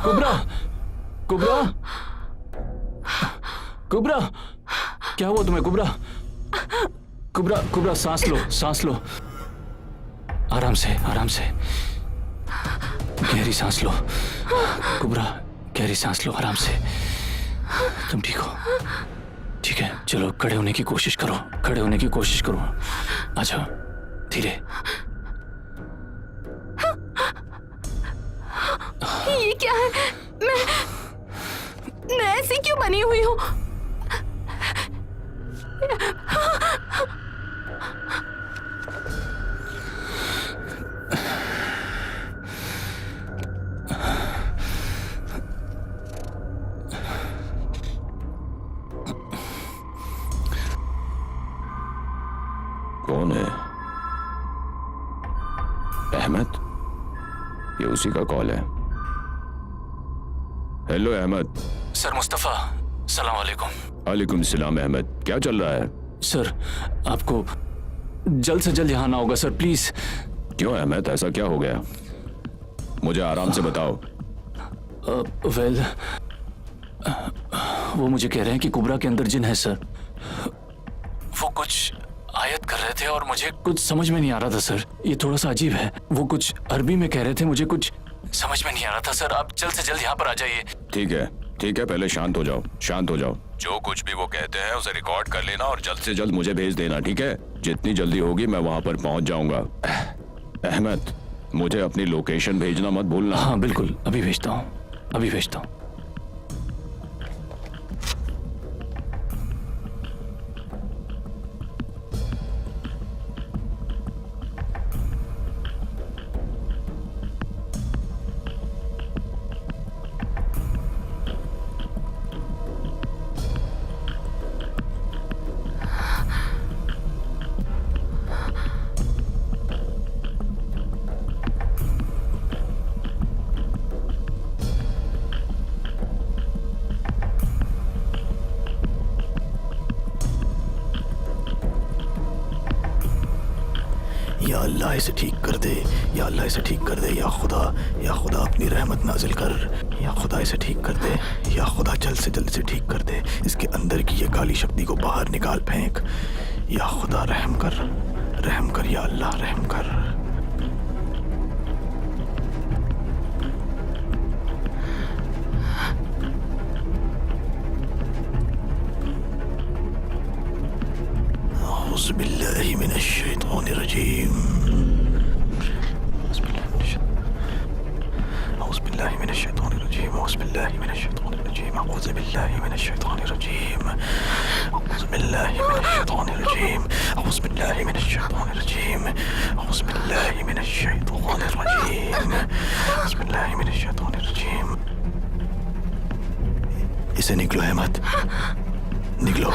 कुबरा, कुबरा, कुबरा, क्या हुआ तुम्हें कुबरा? कुबरा, कुबरा, सांस लो, सांस लो, आराम से, आराम से, गहरी सांस लो। कुबरा, गहरी सांस लो, आराम से। तुम ठीक हो? ठीक है, चलो खड़े होने की कोशिश करो, खड़े होने की कोशिश करो। आ जाओ, धीरे। ये क्या है? मैं ऐसी क्यों बनी हुई हूँ? कौन है? अहमद? ये उसी का कॉल है। हेलो अहमद। सर मुस्तफ़ा, सलाम वालेकुम। वालेकुम सलाम अहमद, क्या चल रहा है? सर, आपको जल्द से जल्द यहाँ आना होगा सर, प्लीज। क्यों अहमद, ऐसा क्या हो गया? मुझे आराम से बताओ। वेल, वो मुझे कह रहे हैं कि कुबरा के अंदर जिन है सर। वो कुछ आयत कर रहे थे और मुझे कुछ समझ में नहीं आ रहा था सर। ये थोड़ा सा अजीब है। वो कुछ अरबी में कह रहे थे, मुझे कुछ समझ में नहीं आ रहा था सर। आप जल्द से जल्द यहाँ पर आ जाइए। ठीक है, ठीक है, पहले शांत हो जाओ, शांत हो जाओ। जो कुछ भी वो कहते हैं उसे रिकॉर्ड कर लेना और जल्द से जल्द मुझे भेज देना, ठीक है? जितनी जल्दी होगी मैं वहां पर पहुंच जाऊंगा। अहमद, मुझे अपनी लोकेशन भेजना मत भूलना। हाँ बिल्कुल, अभी भेजता हूँ, अभी भेजता हूँ। या अल्लाह इसे ठीक कर दे, या अल्लाह इसे ठीक कर दे, या खुदा अपनी रहमत नाजिल कर, या खुदा इसे ठीक कर दे, या खुदा जल्द से जल्द इसे ठीक कर दे। इसके अंदर की ये काली शक्ति को बाहर निकाल फेंक। या खुदा रहम कर, रहम कर, या अल्लाह रहम कर। औज़ु बिल्लाहि मिनश शैतानिर रजीम। औज़ु बिल्लाहि मिनश शैतानिर रजीम। औज़ु बिल्लाहि मिनश शैतानिर रजीम। औज़ु बिल्लाहि मिनश शैतानिर रजीम। बिस्मिल्लाहिर्रहमानिर्रहीम, औज़ुबिल्लाहिमिनश्शैतानिर्रजीम, औज़ुबिल्लाहिमिनश्शैतानिर्रजीम, बिस्मिल्लाहिमिनश्शैतानिर्रजीम। इसे निकलो अहमद, निकलो।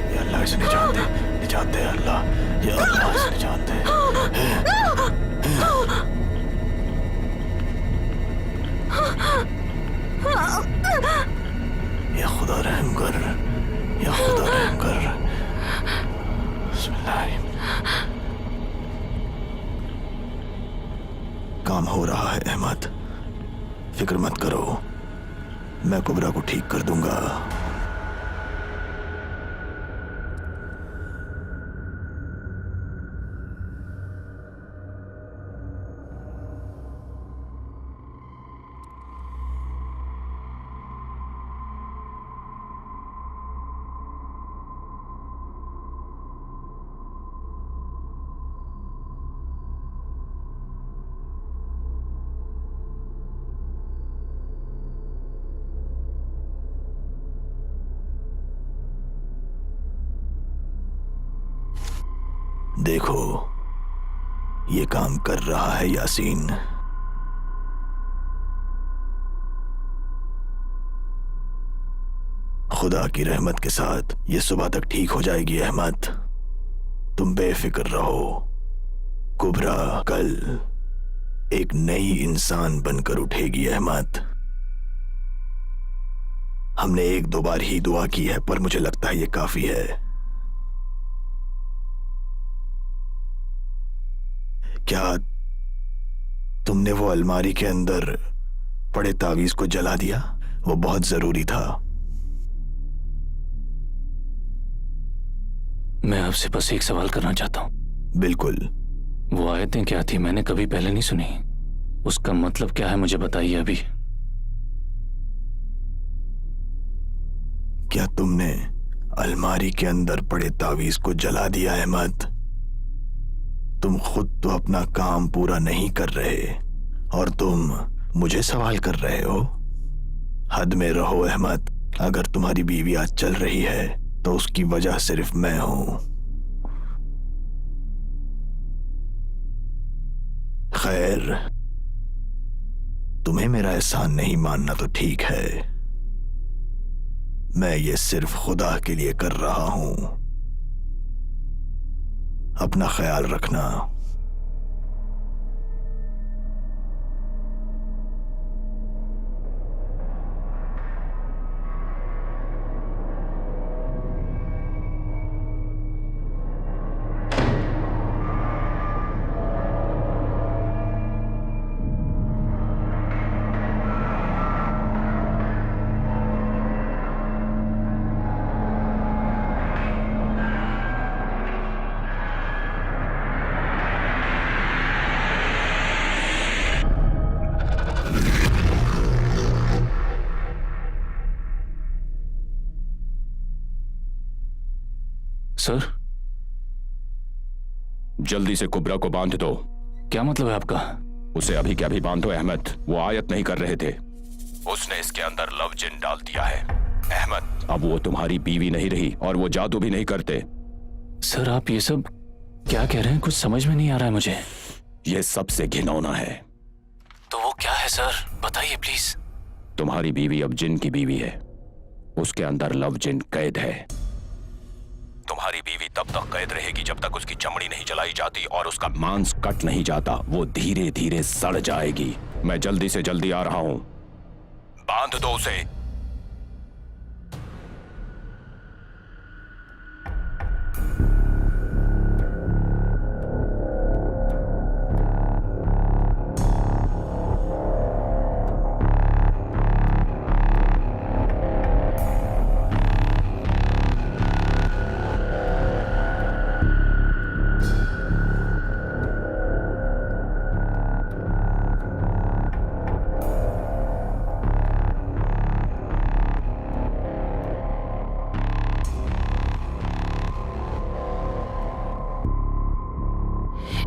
या अल्लाह इसे निजात दे, निजात दे अल्लाह, या अल्लाह इसे निजात दे। या खुदा रहम कर, या खुदा रहम कर। बिस्मिल्लाह। काम हो रहा है अहमद, फिक्र मत करो, मैं कुबरा को ठीक कर दूंगा। देखो, ये काम कर रहा है यासीन। खुदा की रहमत के साथ ये सुबह तक ठीक हो जाएगी अहमद, तुम बेफिक्र रहो। कुबरा कल एक नई इंसान बनकर उठेगी अहमद। हमने एक दो बार ही दुआ की है, पर मुझे लगता है ये काफी है। क्या तुमने वो अलमारी के अंदर पड़े तावीज को जला दिया? वो बहुत जरूरी था। मैं आपसे बस एक सवाल करना चाहता हूँ। बिल्कुल। वो आयतें क्या थी? मैंने कभी पहले नहीं सुनी। उसका मतलब क्या है मुझे बताइए अभी। क्या तुमने अलमारी के अंदर पड़े तावीज को जला दिया अहमद? तुम खुद तो अपना काम पूरा नहीं कर रहे और तुम मुझे सवाल कर रहे हो। हद में रहो अहमद। अगर तुम्हारी बीवी आज चल रही है तो उसकी वजह सिर्फ मैं हूं। खैर, तुम्हें मेरा एहसान नहीं मानना तो ठीक है। मैं ये सिर्फ खुदा के लिए कर रहा हूं। अपना ख्याल रखना। सर, जल्दी से कुबरा को बांध दो। क्या मतलब है आपका? उसे अभी क्या भी बांधो अहमद। वो आयत नहीं कर रहे थे, उसने इसके अंदर लव जिन डाल दिया है अहमद। अब वो तुम्हारी बीवी नहीं रही और वो जादू भी नहीं करते। सर, आप ये सब क्या कह रहे हैं? कुछ समझ में नहीं आ रहा है मुझे। ये सबसे घिनौना है। तो वो क्या है सर? बताइए प्लीज। तुम्हारी बीवी अब जिन की बीवी है, उसके अंदर लव जिन कैद है। तुम्हारी बीवी तब तक कैद रहेगी जब तक उसकी चमड़ी नहीं जलाई जाती और उसका मांस कट नहीं जाता। वो धीरे धीरे सड़ जाएगी। मैं जल्दी से जल्दी आ रहा हूं। बांध दो उसे।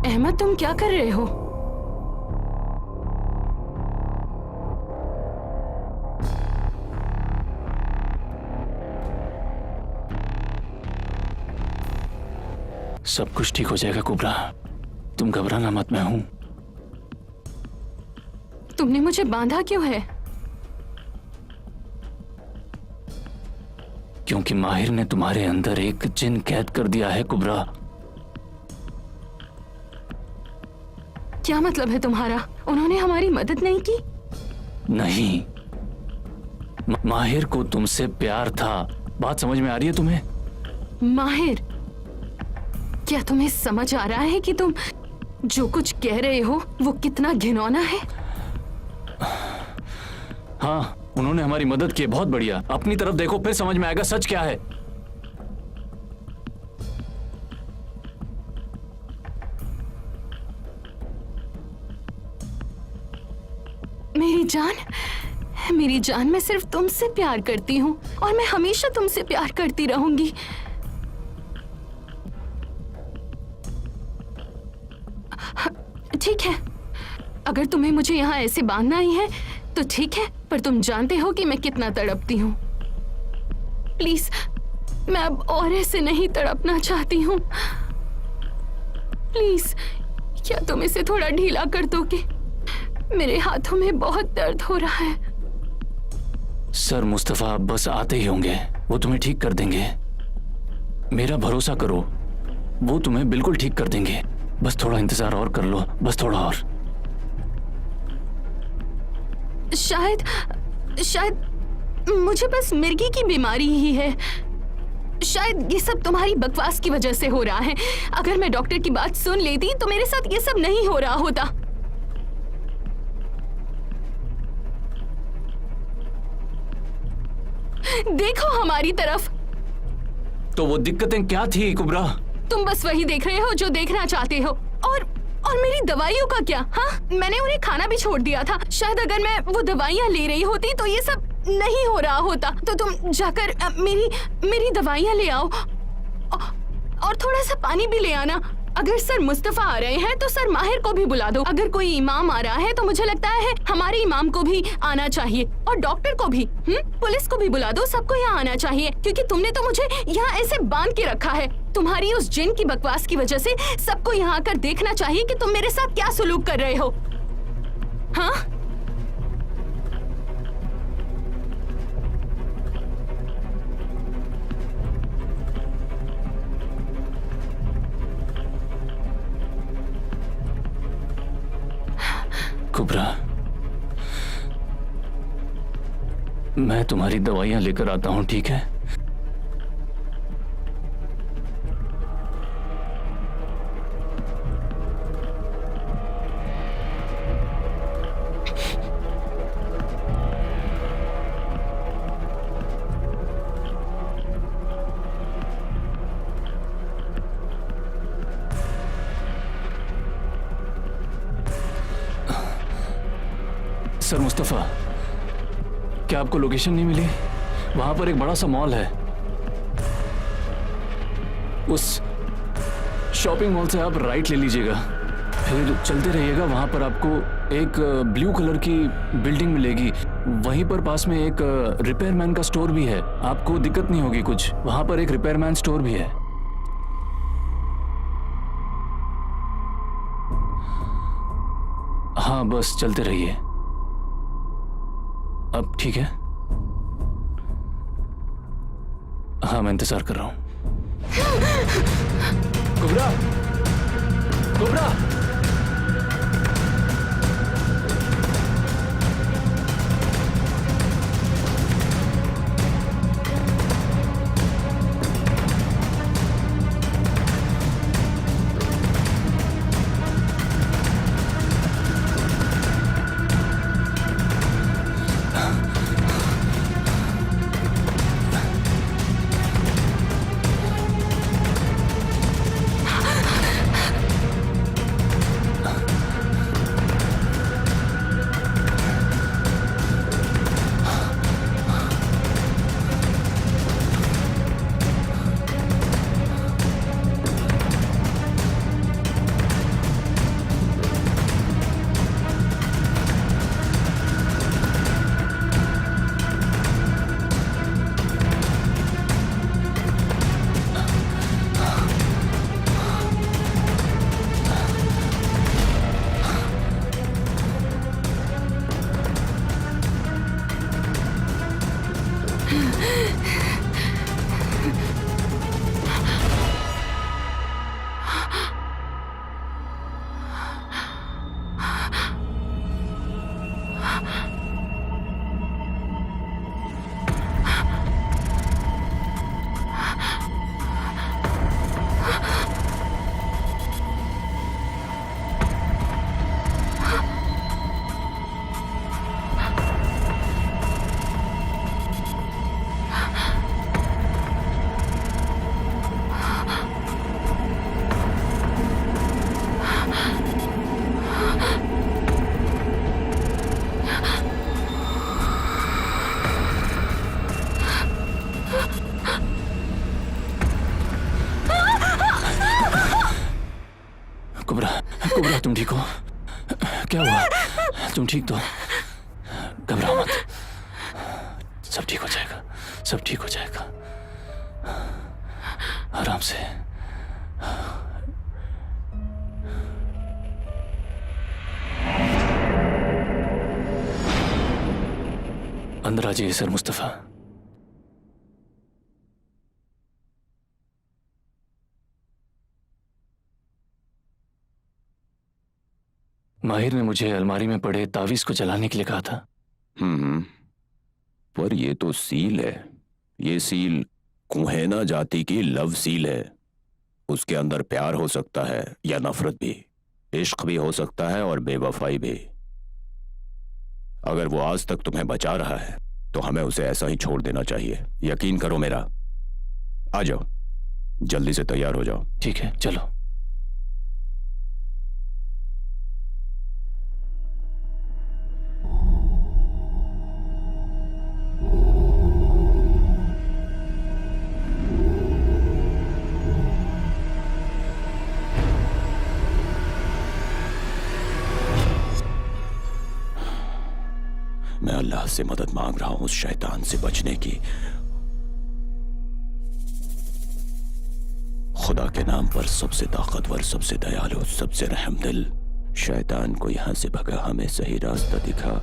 अहमद, तुम क्या कर रहे हो? सब कुछ ठीक हो जाएगा कुबरा, तुम घबराना मत, मैं हूं। तुमने मुझे बांधा क्यों है? क्योंकि माहिर ने तुम्हारे अंदर एक जिन कैद कर दिया है कुबरा। क्या मतलब है तुम्हारा? उन्होंने हमारी मदद नहीं की? नहीं, माहिर को तुमसे प्यार था। बात समझ में आ रही है तुम्हें? माहिर, क्या तुम्हें समझ आ रहा है कि तुम जो कुछ कह रहे हो वो कितना घिनौना है? हाँ, उन्होंने हमारी मदद की, बहुत बढ़िया। अपनी तरफ देखो, फिर समझ में आएगा सच क्या है। मेरी जान, मैं सिर्फ तुमसे प्यार करती हूँ और मैं हमेशा तुमसे प्यार करती रहूंगी। ठीक है, अगर तुम्हें मुझे यहाँ ऐसे बांधना ही है तो ठीक है, पर तुम जानते हो कि मैं कितना तड़पती हूँ। प्लीज, मैं अब और ऐसे नहीं तड़पना चाहती हूँ। प्लीज, क्या तुम इसे थोड़ा ढीला कर दोगे? मेरे हाथों में बहुत दर्द हो रहा है। सर मुस्तफा बस आते ही होंगे, वो तुम्हें ठीक कर देंगे। मेरा भरोसा करो, वो तुम्हें बिल्कुल ठीक कर देंगे। बस थोड़ा इंतजार और कर लो, बस थोड़ा और। शायद मुझे बस मिर्गी की बीमारी ही है। शायद ये सब तुम्हारी बकवास की वजह से हो रहा है। अगर मैं डॉक्टर की बात सुन लेती तो मेरे साथ ये सब नहीं हो रहा होता। देखो हमारी तरफ। तो वो दिक्कतें क्या थी कुबरा? तुम बस वही देख रहे हो जो देखना चाहते हो। और मेरी दवाइयों का क्या? हाँ, मैंने उन्हें खाना भी छोड़ दिया था। शायद अगर मैं वो दवाइयाँ ले रही होती तो ये सब नहीं हो रहा होता। तो तुम जाकर मेरी दवाइयाँ ले आओ और थोड़ा सा पानी भी ले आना। अगर सर मुस्तफा आ रहे हैं तो सर माहिर को भी बुला दो। अगर कोई इमाम आ रहा है तो मुझे लगता है हमारे इमाम को भी आना चाहिए और डॉक्टर को भी। पुलिस को भी बुला दो, सबको यहाँ आना चाहिए, क्योंकि तुमने तो मुझे यहाँ ऐसे बांध के रखा है। तुम्हारी उस जिन की बकवास की वजह से सबको यहाँ आकर देखना चाहिए कि तुम मेरे साथ क्या सुलूक कर रहे हो। हाँ, कुबरा, मैं तुम्हारी दवाइयां लेकर आता हूं, ठीक है? सर मुस्तफा, क्या आपको लोकेशन नहीं मिली? वहां पर एक बड़ा सा मॉल है। उस शॉपिंग मॉल से आप राइट ले लीजिएगा, फिर चलते रहिएगा। वहां पर आपको एक ब्लू कलर की बिल्डिंग मिलेगी। वहीं पर पास में एक रिपेयरमैन का स्टोर भी है। आपको दिक्कत नहीं होगी कुछ। वहां पर एक रिपेयरमैन स्टोर भी है। हाँ, बस चलते रहिए। अब ठीक है? हाँ, मैं इंतजार कर रहा हूं। कुबरा, कुबरा। कुबरा, कुबरा तुम ठीक हो? क्या हुआ? तुम ठीक तो? घबराओ मत, सब ठीक हो जाएगा, सब ठीक हो जाएगा। आराम से। अंदर आ जाइए सर मुस्तफा। माहिर ने मुझे अलमारी में पड़े तावीज को जलाने के लिए कहा था। पर ये तो सील है। ये सील कुहेना जाति की लव सील है। उसके अंदर प्यार हो सकता है या नफरत भी, इश्क भी हो सकता है और बेवफाई भी। अगर वो आज तक तुम्हें बचा रहा है तो हमें उसे ऐसा ही छोड़ देना चाहिए। यकीन करो मेरा। आ जाओ, जल्दी से तैयार हो जाओ। ठीक है, चलो। मैं अल्लाह से मदद मांग रहा हूं उस शैतान से बचने की। खुदा के नाम पर सबसे ताकतवर, सबसे दयालु, सबसे रहमदिल शैतान को यहां से भगा, हमें सही रास्ता दिखा।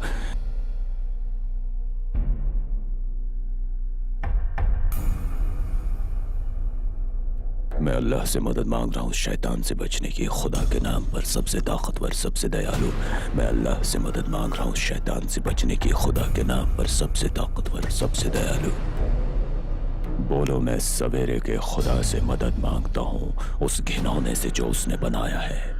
मैं अल्लाह से मदद मांग रहा हूँ शैतान से बचने की। खुदा के नाम पर सबसे ताकतवर, सबसे दयालु। मैं अल्लाह से मदद मांग रहा हूँ शैतान से बचने की। खुदा के नाम पर सबसे ताकतवर, सबसे दयालु। बोलो, मैं सवेरे के खुदा से मदद मांगता हूँ उस घिनौने से जो उसने बनाया है।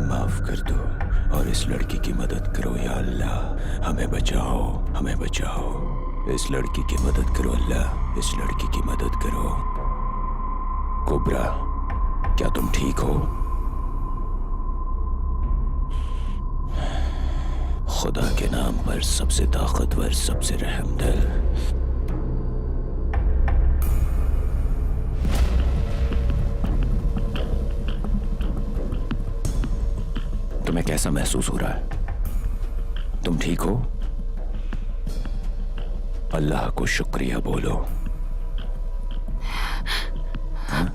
माफ कर दो और इस लड़की की मदद करो या अल्लाह। हमें बचाओ, हमें बचाओ। इस लड़की की मदद करो अल्लाह, इस लड़की की मदद करो। कुबरा, क्या तुम ठीक हो? खुदा के नाम पर सबसे ताकतवर, सबसे रहमदिल। तुम्हें कैसा महसूस हो रहा है? तुम ठीक हो? अल्लाह को शुक्रिया बोलो। हाँ?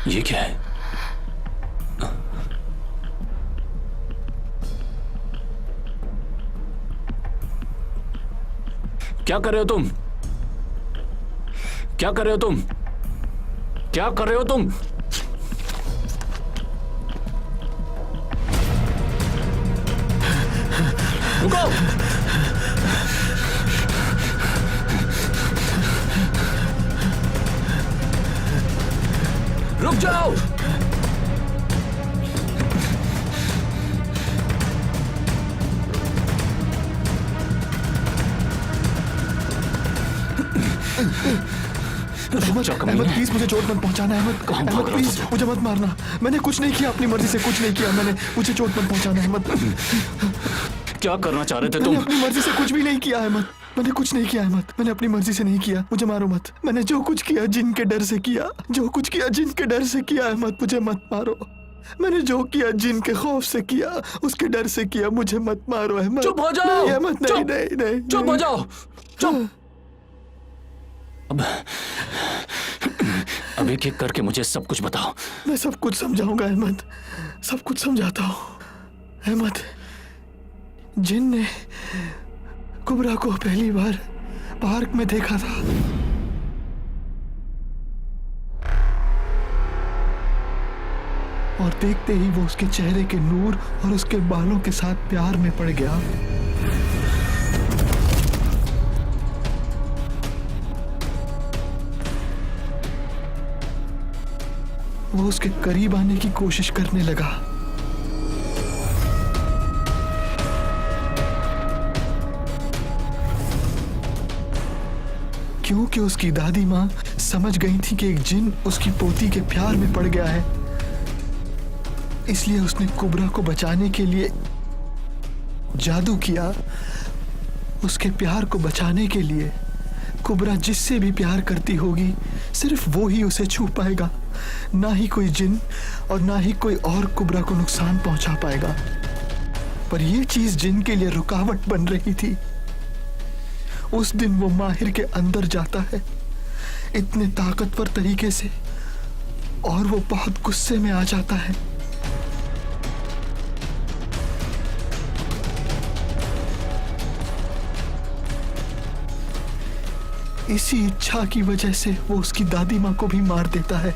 ये क्या है? क्या कर रहे हो तुम? क्या कर रहे हो तुम? क्या कर रहे हो तुम? रुको! रुक जाओ! अहमद प्लीज मुझे चोट मत पहुंचाना। अहमद प्लीज मुझे मत मारना। मैंने कुछ नहीं किया, अपनी मर्जी से कुछ नहीं किया मैंने। मुझे चोट मत पहुंचाना अहमद। क्या करना चाह रहे थे मैंने तुम? अपनी मर्जी से कुछ भी नहीं किया अहमद। मैंने कुछ नहीं किया अहमद। मैंने अपनी मर्जी से नहीं किया। मुझे मारो मत। मैंने जो कुछ किया जिन के डर से किया। जो कुछ किया जिन के डर से किया अहमद। मुझे मत मारो। मैंने जो किया जिन के खौफ से किया, उसके डर से किया। मुझे मत मारो अहमद। चुप हो जाओ! नहीं अहमद, नहीं चुप! नहीं नहीं। चुप हो जाओ! चुप! अब एक एक करके मुझे सब कुछ बताओ। मैं सब कुछ समझाऊंगा अहमद, सब कुछ समझाता हूँ अहमद। जिन ने कुबरा को पहली बार पार्क में देखा था। और देखते ही वो उसके चेहरे के नूर और उसके बालों के साथ प्यार में पड़ गया। वो उसके करीब आने की कोशिश करने लगा। क्योंकि उसकी दादी माँ समझ गई थी कि एक जिन उसकी पोती के प्यार में पड़ गया है, इसलिए उसने कुबरा को बचाने के लिए जादू किया। उसके प्यार को बचाने के लिए कुबरा जिससे भी प्यार करती होगी सिर्फ वो ही उसे छू पाएगा। ना ही कोई जिन और ना ही कोई और कुबरा को नुकसान पहुंचा पाएगा। पर यह चीज जिन के लिए रुकावट बन रही थी। उस दिन वो माहिर के अंदर जाता है इतने ताकतवर तरीके से, और वो बहुत गुस्से में आ जाता है। इसी इच्छा की वजह से वो उसकी दादी माँ को भी मार देता है।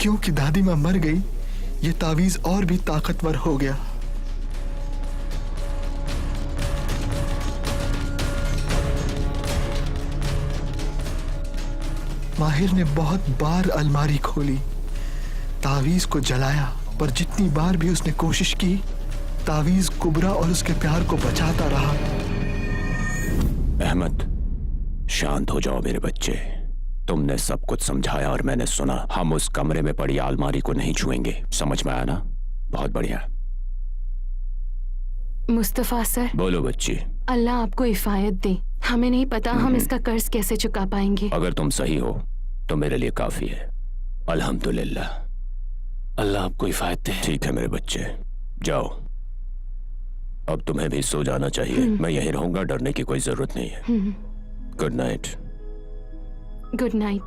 क्योंकि दादी माँ मर गई, ये तावीज और भी ताकतवर हो गया। माहिर ने बहुत बार अलमारी खोली, तावीज को जलाया, पर जितनी बार भी उसने कोशिश की, तावीज कुबरा और उसके प्यार को बचाता रहा। अहमद, शांत हो जाओ मेरे बच्चे। तुमने सब कुछ समझाया और मैंने सुना। हम उस कमरे में पड़ी अलमारी को नहीं छुएंगे। समझ में आया ना? बहुत बढ़िया। मुस्तफा सर, बोलो बच्ची। अल्लाह आपको हिफायत दे। हमें नहीं पता हम इसका कर्ज कैसे चुका पाएंगे। अगर तुम सही हो तो मेरे लिए काफी है। अल्हम्दुलिल्लाह। अल्लाह आपको हिफायत दे। ठीक है मेरे बच्चे, जाओ। अब तुम्हें भी सो जाना चाहिए। मैं यहीं रहूंगा, डरने की कोई जरूरत नहीं है। Good night. Good night.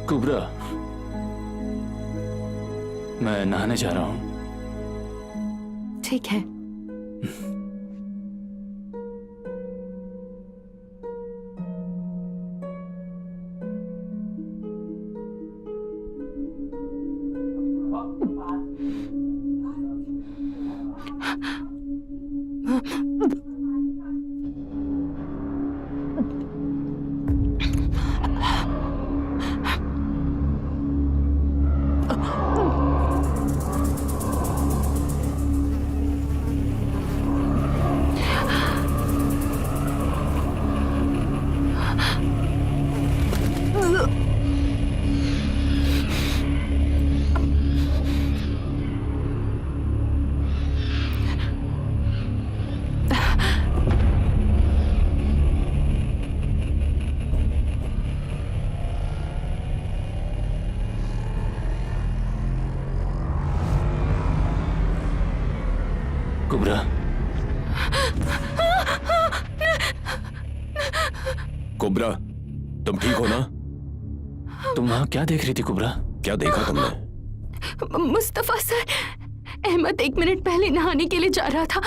Kubra, मैं नहाने जा रहा हूं। ठीक है। कुबरा, कुब्रा, तुम ठीक हो ना? तुम वहां क्या देख रही थी कुबरा? क्या देखा तुमने? मुस्तफा सर, अहमद 1 मिनट पहले नहाने के लिए जा रहा था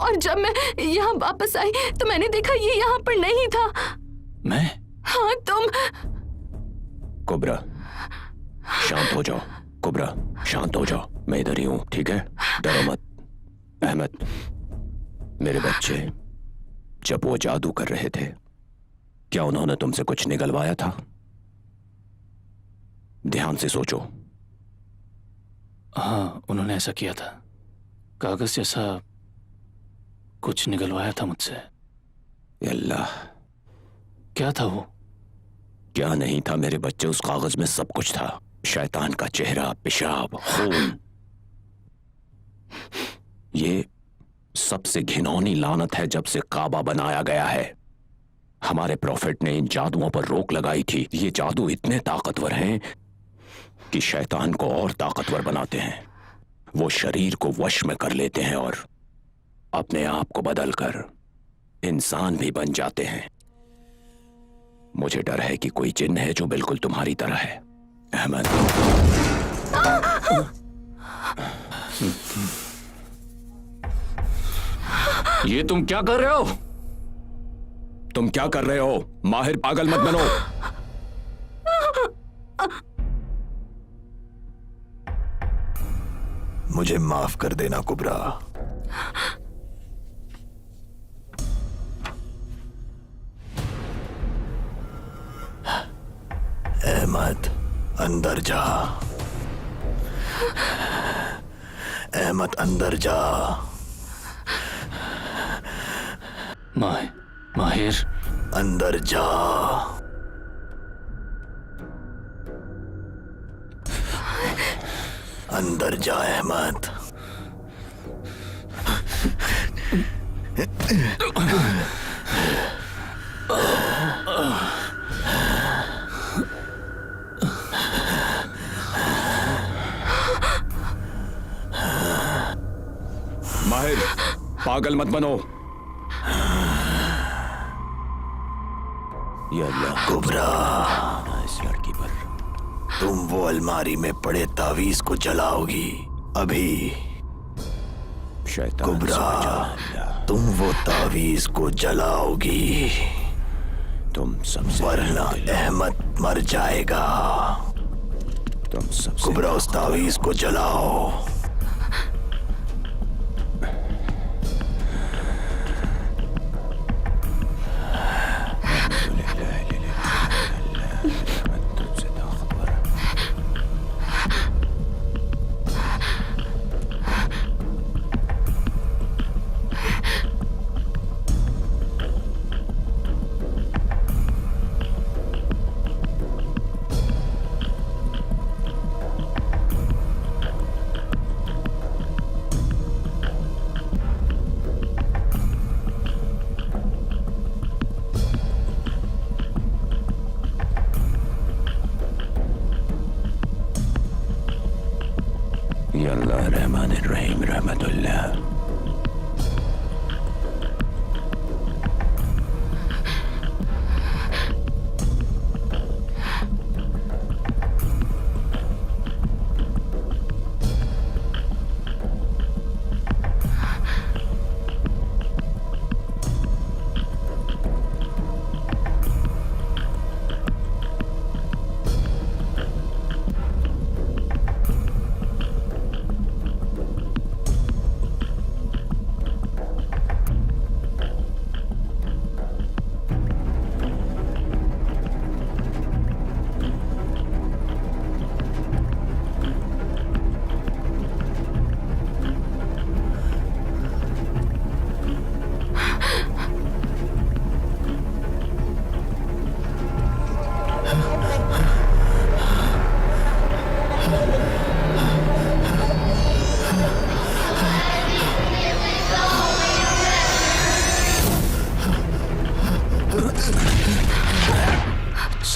और जब मैं यहाँ वापस आई तो मैंने देखा ये यहाँ पर नहीं था। मैं? हाँ तुम। कुब्रा, शांत हो जाओ। कुब्रा, शांत हो जाओ। मैं इधर ही हूँ, ठीक है? डरो मत। अहमद, मेरे बच्चे जब वो जादू कर रहे थे, क्या उन्होंने तुमसे कुछ निगलवाया था? ध्यान से सोचो। हाँ, उन्होंने ऐसा किया था। कागज जैसा कुछ निगलवाया था मुझसे। अल्लाह, क्या था वो? क्या नहीं था मेरे बच्चे? उस कागज में सब कुछ था। शैतान का चेहरा, पेशाब, खून। ये सबसे घिनौनी लानत है जब से काबा बनाया गया है। हमारे प्रॉफिट ने इन जादुओं पर रोक लगाई थी। ये जादू इतने ताकतवर हैं कि शैतान को और ताकतवर बनाते हैं। वो शरीर को वश में कर लेते हैं और अपने आप को बदलकर इंसान भी बन जाते हैं। मुझे डर है कि कोई जिन्न है जो बिल्कुल तुम्हारी तरह है, अहमद। ये तुम क्या कर रहे हो? तुम क्या कर रहे हो? माहिर, पागल मत बनो। मुझे माफ कर देना कुबरा। अहमद, अंदर जा। अहमद, अंदर जा। माहिर, अंदर जा। अंदर जा अहमद। माहिर, पागल मत बनो। ये अल्लाह कुबरा, इस लड़की पर। तुम वो अलमारी में पड़े तावीज को जलाओगी अभी। शैतान कुबरा, से बचाना अल्लाह। तुम वो तावीज को जलाओगी, तुम सबसे वरना अहमद मर जाएगा। तुम सबसे कुबरा, उस तावीज को जलाओ। या अल्लाह रहमान रहीम रहमतुल्लाह।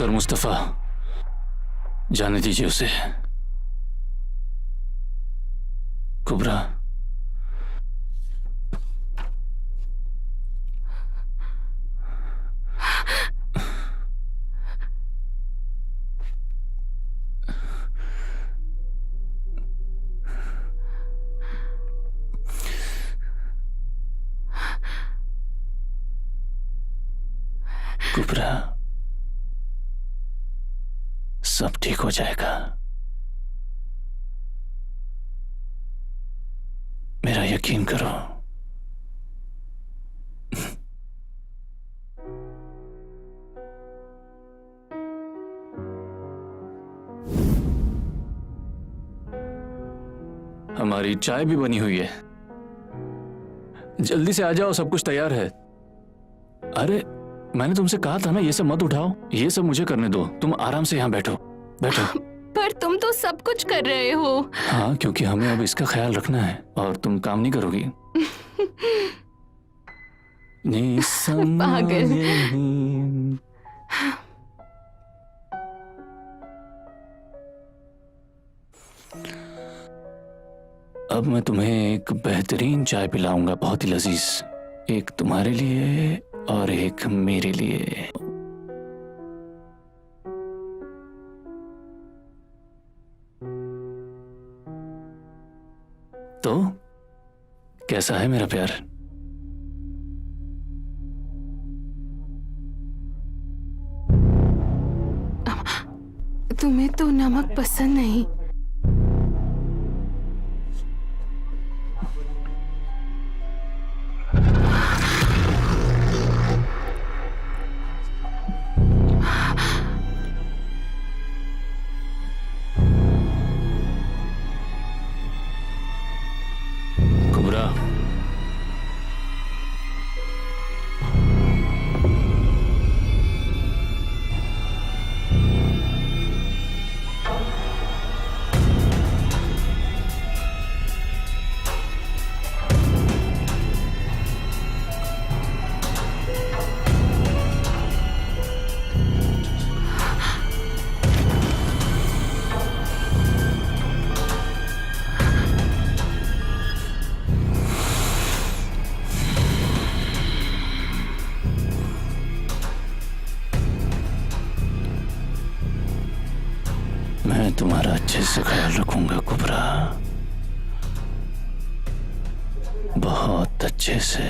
सर मुस्तफा, जाने दीजिए उसे। कुबरा, कुबरा, सब ठीक हो जाएगा। मेरा यकीन करो। हमारी चाय भी बनी हुई है, जल्दी से आ जाओ, सब कुछ तैयार है। अरे मैंने तुमसे कहा था ना, ये सब मत उठाओ, ये सब मुझे करने दो। तुम आराम से यहाँ बैठो, बैठो। पर तुम तो सब कुछ कर रहे हो। हाँ, क्योंकि हमें अब इसका ख्याल रखना है और तुम काम नहीं करोगी। पागल। अब मैं तुम्हें एक बेहतरीन चाय पिलाऊंगा, बहुत ही लजीज। एक तुम्हारे लिए और एक मेरे लिए। तो कैसा है मेरा प्यार? तुम्हें तो नमक पसंद नहीं। कुबरा, मैं तुम्हारा अच्छे से ख्याल रखूंगा कुबरा, बहुत अच्छे से।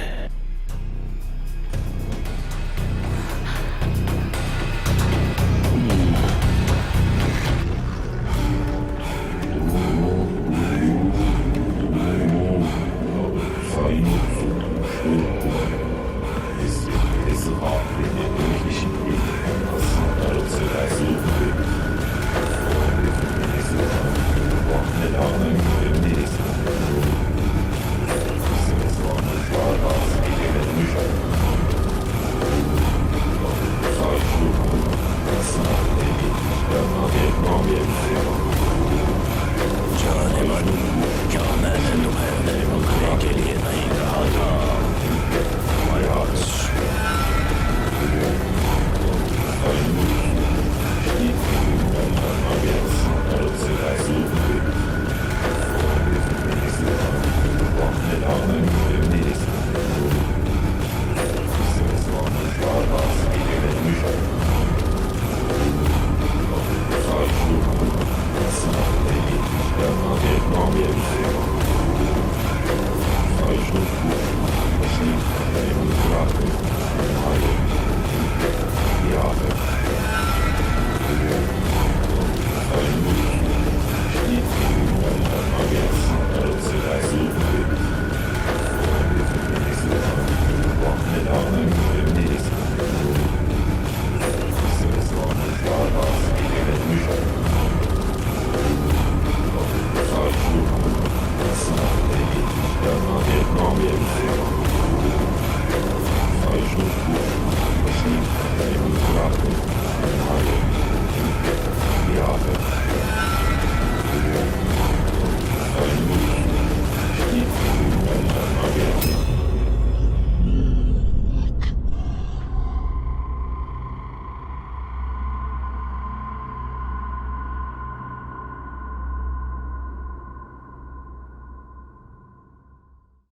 जाने मन, क्या मैंने तुम्हें नए रखने के लिए नहीं कहा था? Zwei Stunden